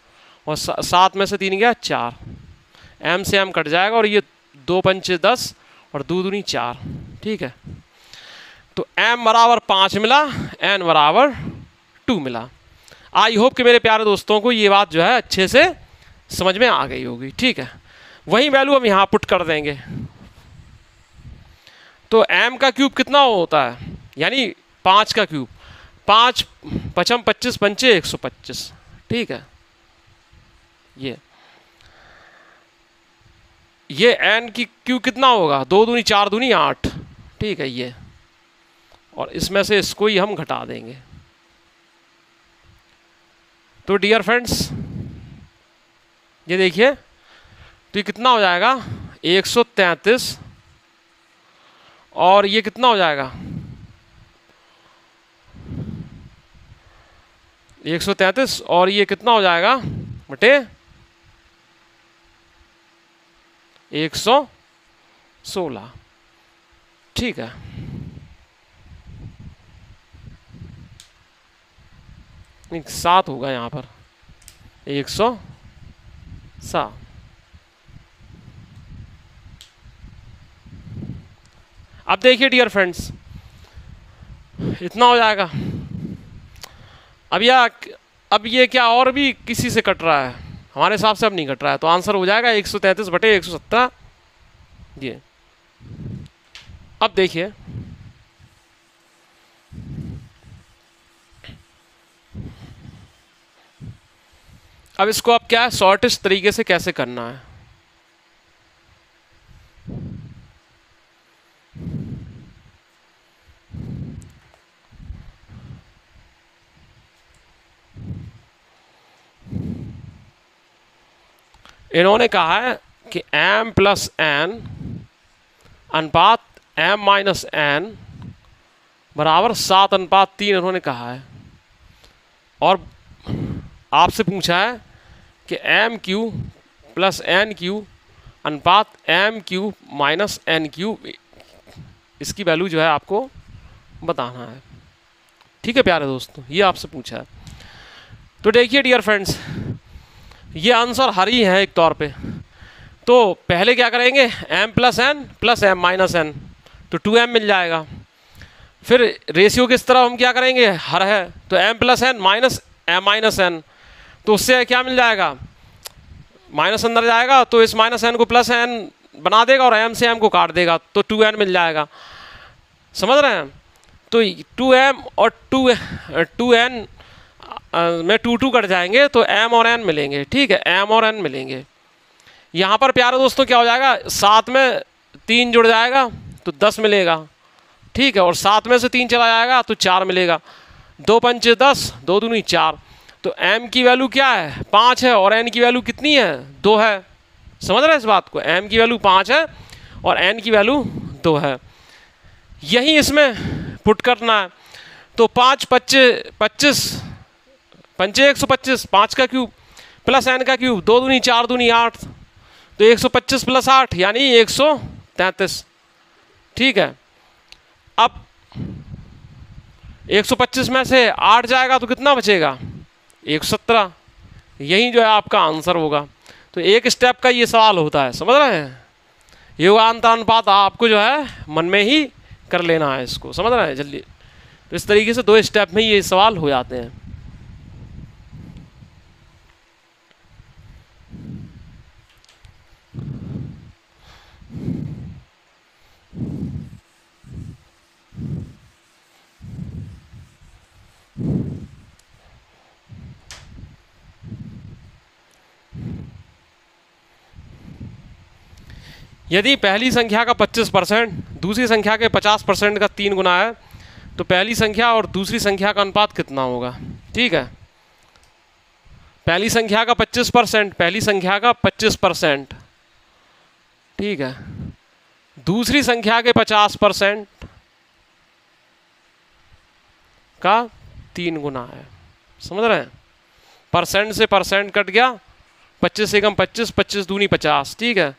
और 7 में से 3 गया 4, m से m कट जाएगा और ये 2 पंचे 10 और 2 दूनी 4। ठीक है, तो m बराबर 5 मिला, n बराबर 2 मिला। आई होप कि मेरे प्यारे दोस्तों को ये बात जो है अच्छे से समझ में आ गई होगी। ठीक है, वही वैल्यू हम यहाँ पुट कर देंगे। तो m का क्यूब कितना होता है, यानी 5 का क्यूब, 5 पचम 25 पंचे 125। ठीक है, ये n की क्यूब कितना होगा 2 दूनी 4 दूनी 8। ठीक है, ये और इसमें से इसको ही हम घटा देंगे। तो डियर फ्रेंड्स ये देखिए, तो ये कितना हो जाएगा 133 और ये कितना हो जाएगा 133 और ये कितना हो जाएगा बटे 116। ठीक है, नहीं 7 होगा यहाँ पर 107। अब देखिए डियर फ्रेंड्स इतना हो जाएगा। अब ये क्या और भी किसी से कट रहा है, हमारे हिसाब से अब नहीं कट रहा है, तो आंसर हो जाएगा 133 बटे 117 ये। अब देखिए अब इसको अब क्या है शॉर्टेस्ट तरीके से कैसे करना है। इन्होंने कहा है कि m प्लस n अनुपात m माइनस n बराबर 7:3 इन्होंने कहा है, और आपसे पूछा है कि M Q plus N Q अनुपात M Q minus N Q, इसकी वैल्यू जो है आपको बताना है। ठीक है प्यारे दोस्तों, ये आपसे पूछा है। तो देखिए डियर फ्रेंड्स, ये आंसर हर ही है एक तौर पे। तो पहले क्या करेंगे, m plus m minus n, तो 2m मिल जाएगा। फिर रेशियो किस तरह हम क्या करेंगे, हर है तो m plus n minus m minus n, तो उससे क्या मिल जाएगा, माइनस अंदर जाएगा तो इस माइनस n को प्लस n बना देगा और m से m को काट देगा तो 2n मिल जाएगा। समझ रहे हैं? तो 2m और 2n में 2 कट जाएंगे तो m और n मिलेंगे। ठीक है, m और n मिलेंगे। यहाँ पर प्यारे दोस्तों क्या हो जाएगा, 7 में 3 जुड़ जाएगा तो 10 मिलेगा। ठीक है, और 7 में से 3 चला जाएगा तो 4 मिलेगा। 2 पंचे 10, 2 दूनी 4, तो m की वैल्यू क्या है, 5 है, और n की वैल्यू कितनी है, 2 है। समझ रहे हैं इस बात को, m की वैल्यू 5 है और n की वैल्यू 2 है। यही इसमें पुट करना है। तो 5 25 पंचे 125, 5 का क्यूब प्लस n का क्यूब, 2 दूनी 4 दूनी 8, तो 125 प्लस 8 यानी 133। ठीक है, अब 125 में से 8 जाएगा तो कितना बचेगा, 117। यही जो है आपका आंसर होगा। तो एक स्टेप का ये सवाल होता है, समझ रहे हैं? योगांतर अनुपात आपको जो है मन में ही कर लेना है इसको, समझ रहे हैं जल्दी। तो इस तरीके से 2 स्टेप में ये सवाल हो जाते हैं। यदि पहली संख्या का 25% दूसरी संख्या के 50% का 3 गुना है तो पहली संख्या और दूसरी संख्या का अनुपात कितना होगा। ठीक है, पहली संख्या का 25%, पहली संख्या का 25%, ठीक है, दूसरी संख्या के 50% का 3 गुना है। समझ रहे हैं? परसेंट से परसेंट कट गया, 25 से कम 25, 25 दूनी 50। ठीक है,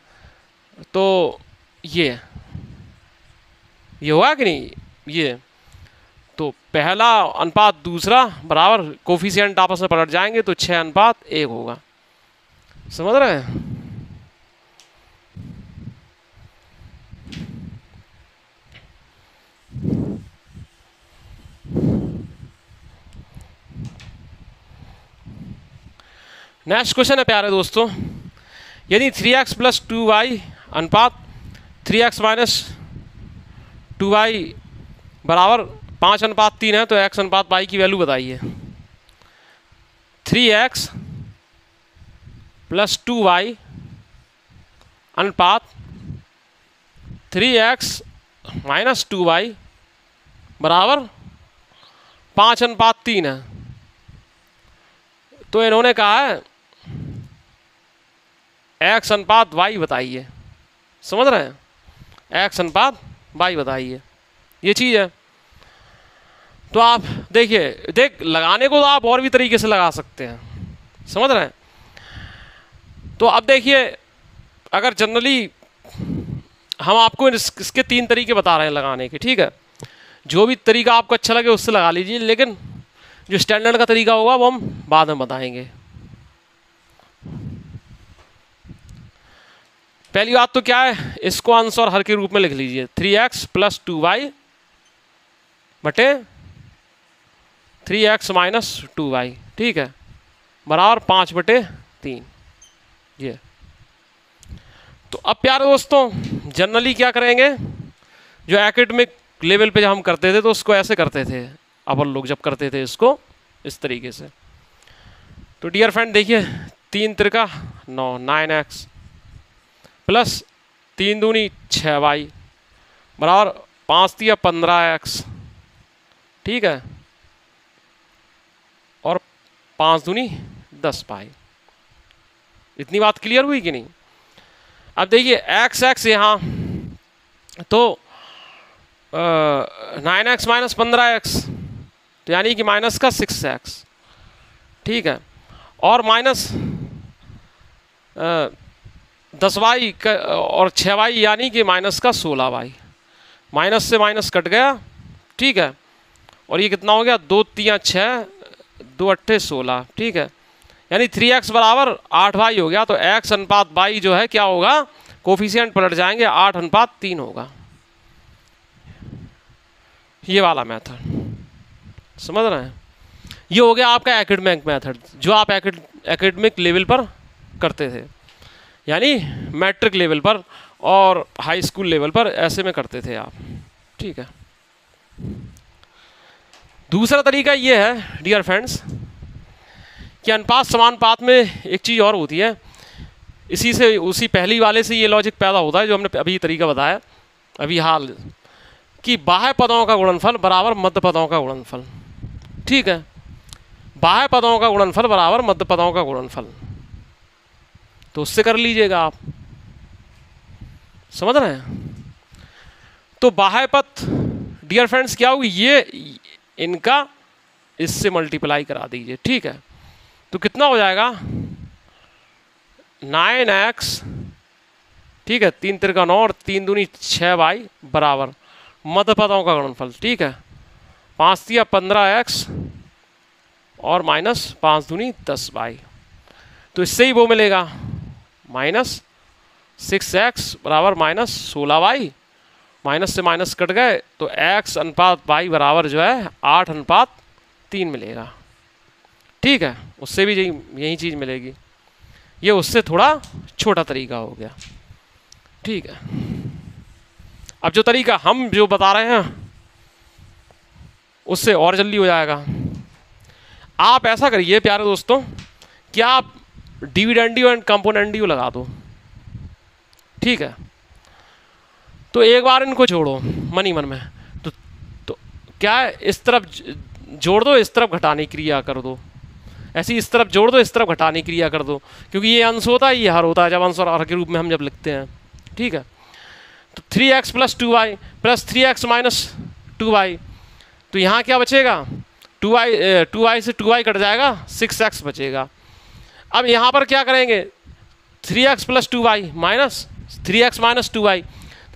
तो ये हुआ कि नहीं, ये तो पहला अनुपात दूसरा बराबर, कोफिशिएंट आपस में पलट जाएंगे तो 6:1 होगा। समझ रहे हैं? नेक्स्ट क्वेश्चन है प्यारे दोस्तों, यदि 3x प्लस 2y अनुपात 3x माइनस 2y बराबर 5:3 है तो x अनुपात y की वैल्यू बताइए। 3x प्लस 2y अनुपात 3x माइनस 2y बराबर 5:3 है। तो इन्होंने कहा है x अनुपात y बताइए। समझ रहे हैं? x अनुपात y बताइए, ये चीज़ है। तो आप देखिए, लगाने को तो आप और भी तरीके से लगा सकते हैं। समझ रहे हैं? तो अब देखिए, अगर जनरली हम आपको इसके 3 तरीके बता रहे हैं लगाने के। ठीक है, जो भी तरीका आपको अच्छा लगे उससे लगा लीजिए, लेकिन जो स्टैंडर्ड का तरीका होगा वो हम बाद में बताएंगे। पहली बात तो क्या है, इसको आंसर हर के रूप में लिख लीजिए, 3x प्लस 2y बटे 3x माइनस 2y। ठीक है, बराबर 5/3। ये तो अब प्यारे दोस्तों, जनरली क्या करेंगे, जो एकेडमिक लेवल पे जब हम करते थे तो उसको ऐसे करते थे अपन लोग, जब करते थे इसको इस तरीके से। तो डियर फ्रेंड देखिए, 3 त्रिका 9, 9x प्लस 3 दूनी 6y बराबर 5 तिया 15x। ठीक है, और 5 दूनी 10 पाई। इतनी बात क्लियर हुई कि नहीं? अब देखिए एक्स एक्स यहाँ तो 9x माइनस 15x, तो यानी कि माइनस का 6x, ठीक है, और माइनस 10y और 6y यानी कि माइनस का 16y, माइनस से माइनस कट गया, ठीक है, और ये कितना हो गया 2 3 6 2 8 16, ठीक है, यानी 3x बराबर 8y हो गया। तो x अनुपात y जो है क्या होगा, कोफिशिएंट पलट जाएंगे, 8:3 होगा। ये वाला मेथड समझ रहे हैं? ये हो गया आपका एकेडमिक मेथड, जो आप एकेडमिक लेवल पर करते थे, यानी मैट्रिक लेवल पर और हाई स्कूल लेवल पर ऐसे में करते थे आप, ठीक है। दूसरा तरीका ये है डियर फ्रेंड्स कि अनुपात समानुपात में एक चीज़ और होती है, इसी से उसी पहली वाले से ये लॉजिक पैदा होता है जो हमने अभी तरीका बताया अभी हाल, कि बाह्य पदों का गुणनफल बराबर मध्य पदों का गुणनफल, ठीक है, बाह्य पदों का गुणनफल बराबर मध्य पदों का गुणनफल, तो उससे कर लीजिएगा आप, समझ रहे हैं? तो बाह्य पद डियर फ्रेंड्स क्या होगी, ये इनका इससे मल्टीप्लाई करा दीजिए, ठीक है, तो कितना हो जाएगा 9x, ठीक है, 3 तिरका 9 और 3 दूनी 6y बराबर मध्य पदों का गुणनफल, ठीक है, 5 तिया 15x और माइनस 5 दूनी 10y, तो इससे ही वो मिलेगा माइनस 6x बराबर माइनस 16y, माइनस से माइनस कट गए तो x अनुपात y बराबर जो है 8:3 मिलेगा, ठीक है, उससे भी यही चीज़ मिलेगी। ये उससे थोड़ा छोटा तरीका हो गया, ठीक है। अब जो तरीका हम जो बता रहे हैं उससे और जल्दी हो जाएगा। आप ऐसा करिए प्यारे दोस्तों कि आप डिविडेंडियो एंड कंपोनेंडियो लगा दो, ठीक है, तो एक बार इनको जोड़ो मन ही मन में, तो क्या है, इस तरफ जोड़ दो, इस तरफ घटाने की क्रिया कर दो, ऐसी इस तरफ जोड़ दो, इस तरफ घटाने की क्रिया कर दो, क्योंकि ये अंश होता है, ये हर होता है जब अंश और हर के रूप में हम जब लिखते हैं, ठीक है। तो 3x plus 2y plus 3x minus 2y, तो यहाँ क्या बचेगा 2y से 2y कट जाएगा, 6x बचेगा। अब यहाँ पर क्या करेंगे 3x plus 2y minus 3x minus 2y,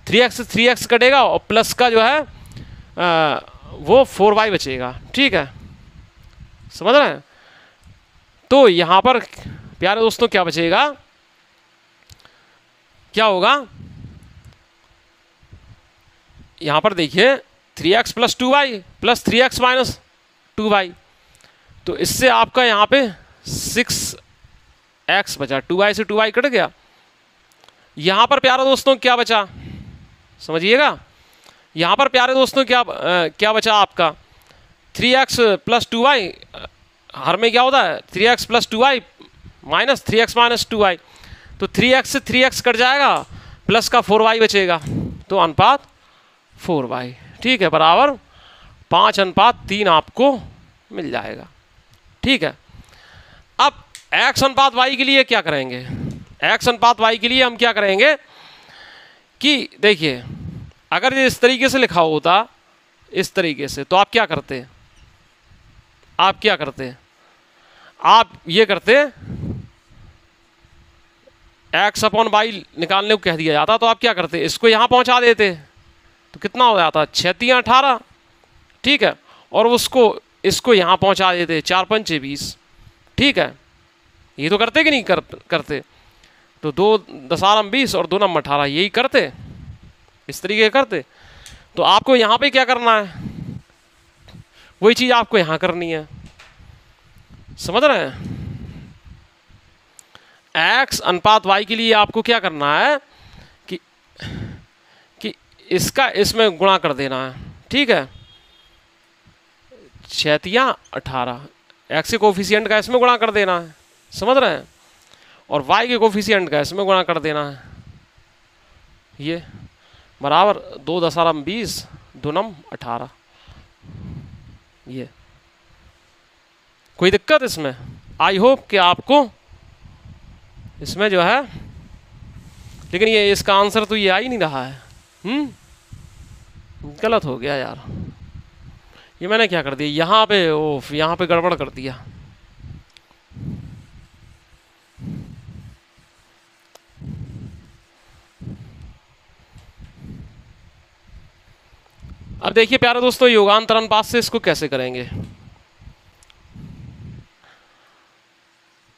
3x से 3x कटेगा और प्लस का जो है वो 4y बचेगा, ठीक है, समझ रहे हैं? तो यहाँ पर प्यारे दोस्तों क्या बचेगा, क्या होगा, यहाँ पर देखिए 3x plus 2y plus 3x minus 2y, तो इससे आपका यहाँ पे 6x बचा, 2y से 2y कट गया। यहाँ पर प्यारे दोस्तों क्या बचा समझिएगा, यहाँ पर प्यारे दोस्तों क्या बचा आपका 3x प्लस 2y, हर में क्या होता है 3x plus 2y minus 3x minus 2y, तो 3x से 3x कट जाएगा, प्लस का 4y बचेगा, तो अनुपात 4y, ठीक है, बराबर 5:3 आपको मिल जाएगा, ठीक है। अब x अनुपात y के लिए क्या करेंगे, x अनुपात y के लिए हम क्या करेंगे कि देखिए अगर ये इस तरीके से लिखा होता, इस तरीके से, तो आप क्या करते, आप ये करते x अपॉन y निकालने को कह दिया जाता, तो आप क्या करते, इसको यहाँ पहुँचा देते, तो कितना हो जाता 6 3 18, ठीक है, और इसको यहाँ पहुँचा देते 4 5 20, ठीक है, ये तो करते कि नहीं करते, तो 2 10 20 और 2 9 18, यही करते, इस तरीके करते। तो आपको यहाँ पे क्या करना है, वही चीज़ आपको यहाँ करनी है, समझ रहे हैं? x अनुपात y के लिए आपको क्या करना है कि इसका इसमें गुणा कर देना है, ठीक है, 6 3 18, x के कोफिशिएंट का इसमें गुणा कर देना है, समझ रहे हैं, और y के कोफिशिएंट का इसमें गुणा कर देना है, ये बराबर 2 10 20 2 9 18, ये कोई दिक्कत इसमें? आई होप कि आपको इसमें जो है, लेकिन ये इसका आंसर तो ये आ ही नहीं रहा है। गलत हो गया यार, ये मैंने क्या कर दिया यहाँ पे, ओफ यहाँ पे गड़बड़ कर दिया। अब देखिए प्यारे दोस्तों, योगांतर अनुपात से इसको कैसे करेंगे।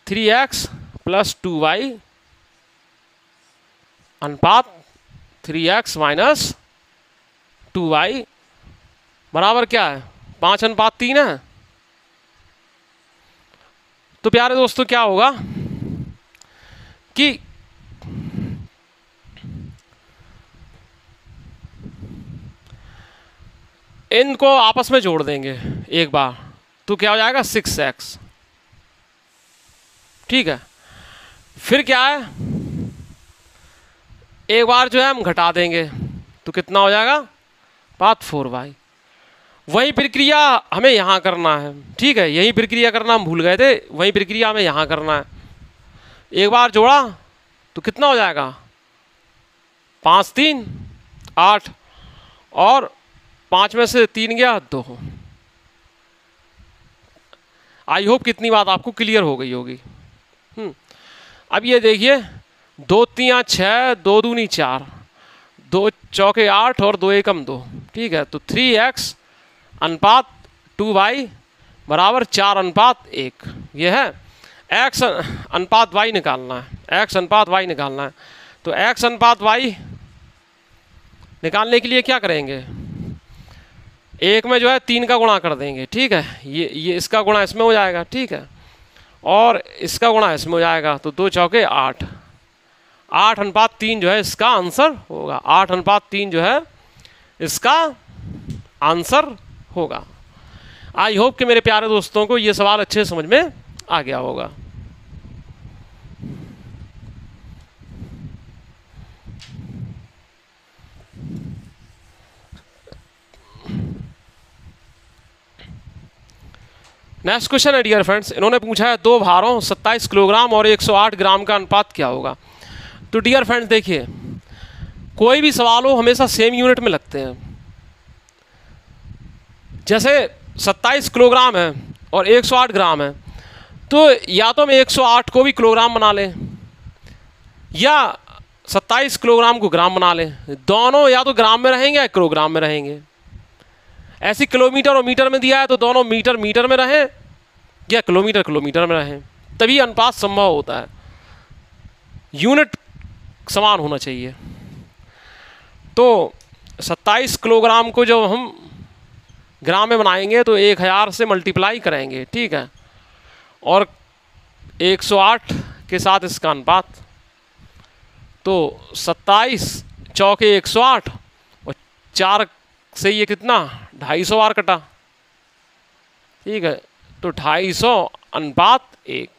3x प्लस 2y अनुपात 3x माइनस 2y बराबर क्या है, 5:3 है। तो प्यारे दोस्तों क्या होगा कि इनको आपस में जोड़ देंगे एक बार, तो क्या हो जाएगा 6x। ठीक है, फिर क्या है, एक बार जो है हम घटा देंगे तो कितना हो जाएगा, 4y। वही प्रक्रिया हमें यहाँ करना है। ठीक है, यही प्रक्रिया करना हम भूल गए थे, वही प्रक्रिया हमें यहाँ करना है। एक बार जोड़ा तो कितना हो जाएगा, 5 3 8, और 5 में से 3 गया 2। आई होप कितनी बात आपको क्लियर हो गई होगी। अब ये देखिए, 2 3 6, 2 दूनी 4, 2 चौके 8 और 2 एकम 2। ठीक है, तो 3x अनुपात 2y बराबर 4:1। ये है x अनुपात y निकालना है, x अनुपात y निकालना है। तो x अनुपात y निकालने के लिए क्या करेंगे, एक में जो है 3 का गुणा कर देंगे। ठीक है, ये इसका गुणा इसमें हो जाएगा। ठीक है, और इसका गुणा इसमें हो जाएगा, तो 2 चौके 8, 8:3 जो है इसका आंसर होगा। 8:3 जो है इसका आंसर होगा। आई होप कि मेरे प्यारे दोस्तों को ये सवाल अच्छे समझ में आ गया होगा। नेक्स्ट क्वेश्चन है डियर फ्रेंड्स, इन्होंने पूछा है 2 भारों 27 किलोग्राम और 108 ग्राम का अनुपात क्या होगा। तो डियर फ्रेंड्स देखिए, कोई भी सवाल हो हमेशा सेम यूनिट में लगते हैं। जैसे 27 किलोग्राम है और 108 ग्राम है, तो या तो हम 108 को भी किलोग्राम बना लें या 27 किलोग्राम को ग्राम बना लें। दोनों या तो ग्राम में रहेंगे या किलोग्राम में रहेंगे। ऐसी किलोमीटर और मीटर में दिया है तो दोनों मीटर मीटर में रहें या किलोमीटर किलोमीटर में रहें, तभी अनुपात संभव होता है। यूनिट समान होना चाहिए। तो 27 किलोग्राम को जब हम ग्राम में बनाएंगे तो 1000 से मल्टीप्लाई करेंगे। ठीक है, और 108 के साथ इसका अनुपात, तो 27 चौके 108 और 4 से ये कितना 250 बार कटा। ठीक है, तो 250:1,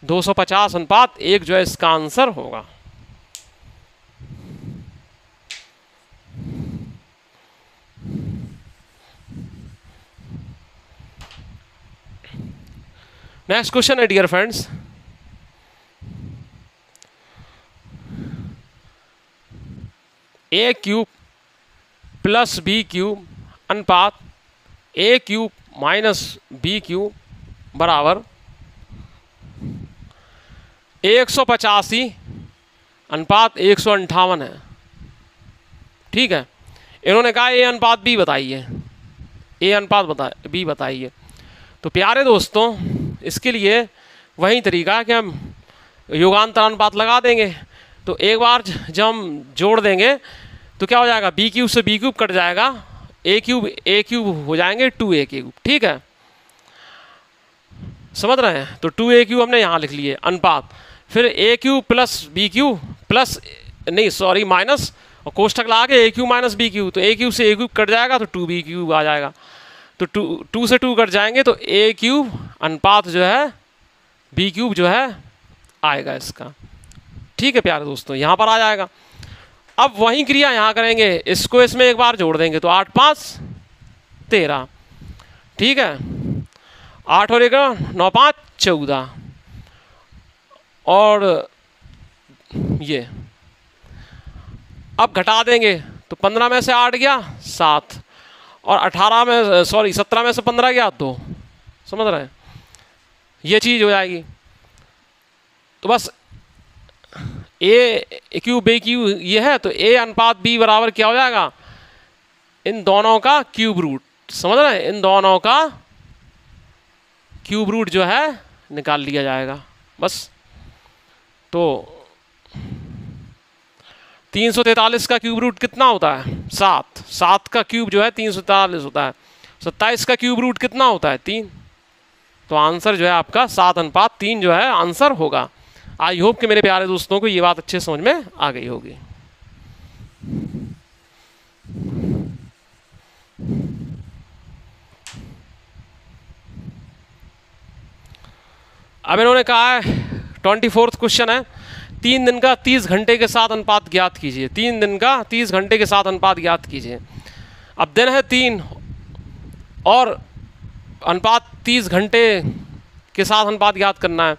250:1 जो है इसका आंसर होगा। नेक्स्ट क्वेश्चन है dear friends, a³ plus b³ अनुपात a³ माइनस b³ बराबर 185:158 है। ठीक है, इन्होंने कहा a अनुपात b बताइए, a अनुपात b बताइए। तो प्यारे दोस्तों इसके लिए वही तरीका है कि हम योगांतर अनुपात लगा देंगे। तो एक बार जब हम जोड़ देंगे तो क्या हो जाएगा, b³ से b³ कट जाएगा, a³ हो जाएंगे 2a³। ठीक है, समझ रहे हैं। तो 2a³ हमने यहाँ लिख लिए अनुपात, फिर a³ प्लस b³ प्लस नहीं सॉरी माइनस, और कोष्ठक लगा के a³ माइनस b³, तो a³ से a³ कट जाएगा तो 2b³ आ जाएगा। तो 2 से 2 कट जाएंगे तो a³ अनुपात जो है b³ जो है आएगा इसका। ठीक है प्यारे दोस्तों, यहाँ पर आ जाएगा। अब वही क्रिया यहाँ करेंगे, इसको इसमें एक बार जोड़ देंगे तो 8 5 13। ठीक है, 8 और 1 9 5 14, और ये अब घटा देंगे तो 15 में से 8 गया 7, और 18 में 17 में से 15 गया 2। समझ रहे हैं, ये चीज़ हो जाएगी। तो बस ए क्यूब बी क्यू ये है, तो ए अनुपात बी बराबर क्या हो जाएगा, इन दोनों का क्यूब रूट। समझ रहे हैं, इन दोनों का क्यूब रूट जो है निकाल लिया जाएगा बस। तो 343 का क्यूब रूट कितना होता है, 7। 7 का क्यूब जो है 343 होता है। 27 का क्यूब रूट कितना होता है, 3। तो आंसर जो है आपका 7:3 जो है आंसर होगा। आई होप कि मेरे प्यारे दोस्तों को ये बात अच्छे समझ में आ गई होगी। अब इन्होंने कहा है 24वां क्वेश्चन है, 3 दिन का 30 घंटे के साथ अनुपात ज्ञात कीजिए। 3 दिन का 30 घंटे के साथ अनुपात ज्ञात कीजिए। अब दिन है 3 और अनुपात 30 घंटे के साथ अनुपात ज्ञात करना है।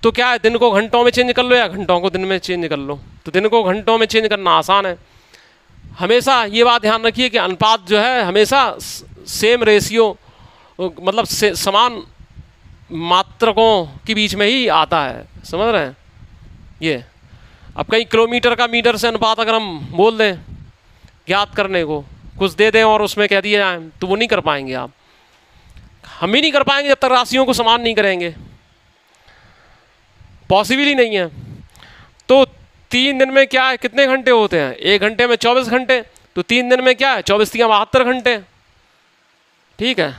तो क्या है, दिन को घंटों में चेंज कर लो या घंटों को दिन में चेंज कर लो। तो दिन को घंटों में चेंज करना आसान है। हमेशा ये बात ध्यान रखिए कि अनुपात जो है हमेशा सेम रेशियो, मतलब समान मात्रकों के बीच में ही आता है। समझ रहे हैं ये। अब कहीं किलोमीटर का मीटर से अनुपात अगर हम बोल दें ज्ञात करने को, कुछ दे दें और उसमें कह दिया जाए, तो वो नहीं कर पाएंगे आप, हम ही नहीं कर पाएंगे जब तक राशियों को समान नहीं करेंगे। पॉसिबल ही नहीं है। तो 3 दिन में क्या है, कितने घंटे होते हैं, 1 घंटे में 24 घंटे। तो 3 दिन में क्या है, 24 × 72 घंटे। ठीक है,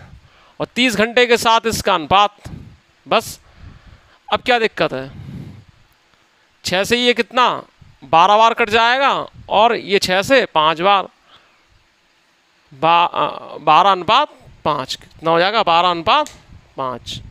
और 30 घंटे के साथ इसका अनुपात। बस अब क्या दिक्कत है, 6 से ये कितना 12 बार कट जाएगा, और ये 6 से 5 बार, 12:5 कितना हो जाएगा, 12:5।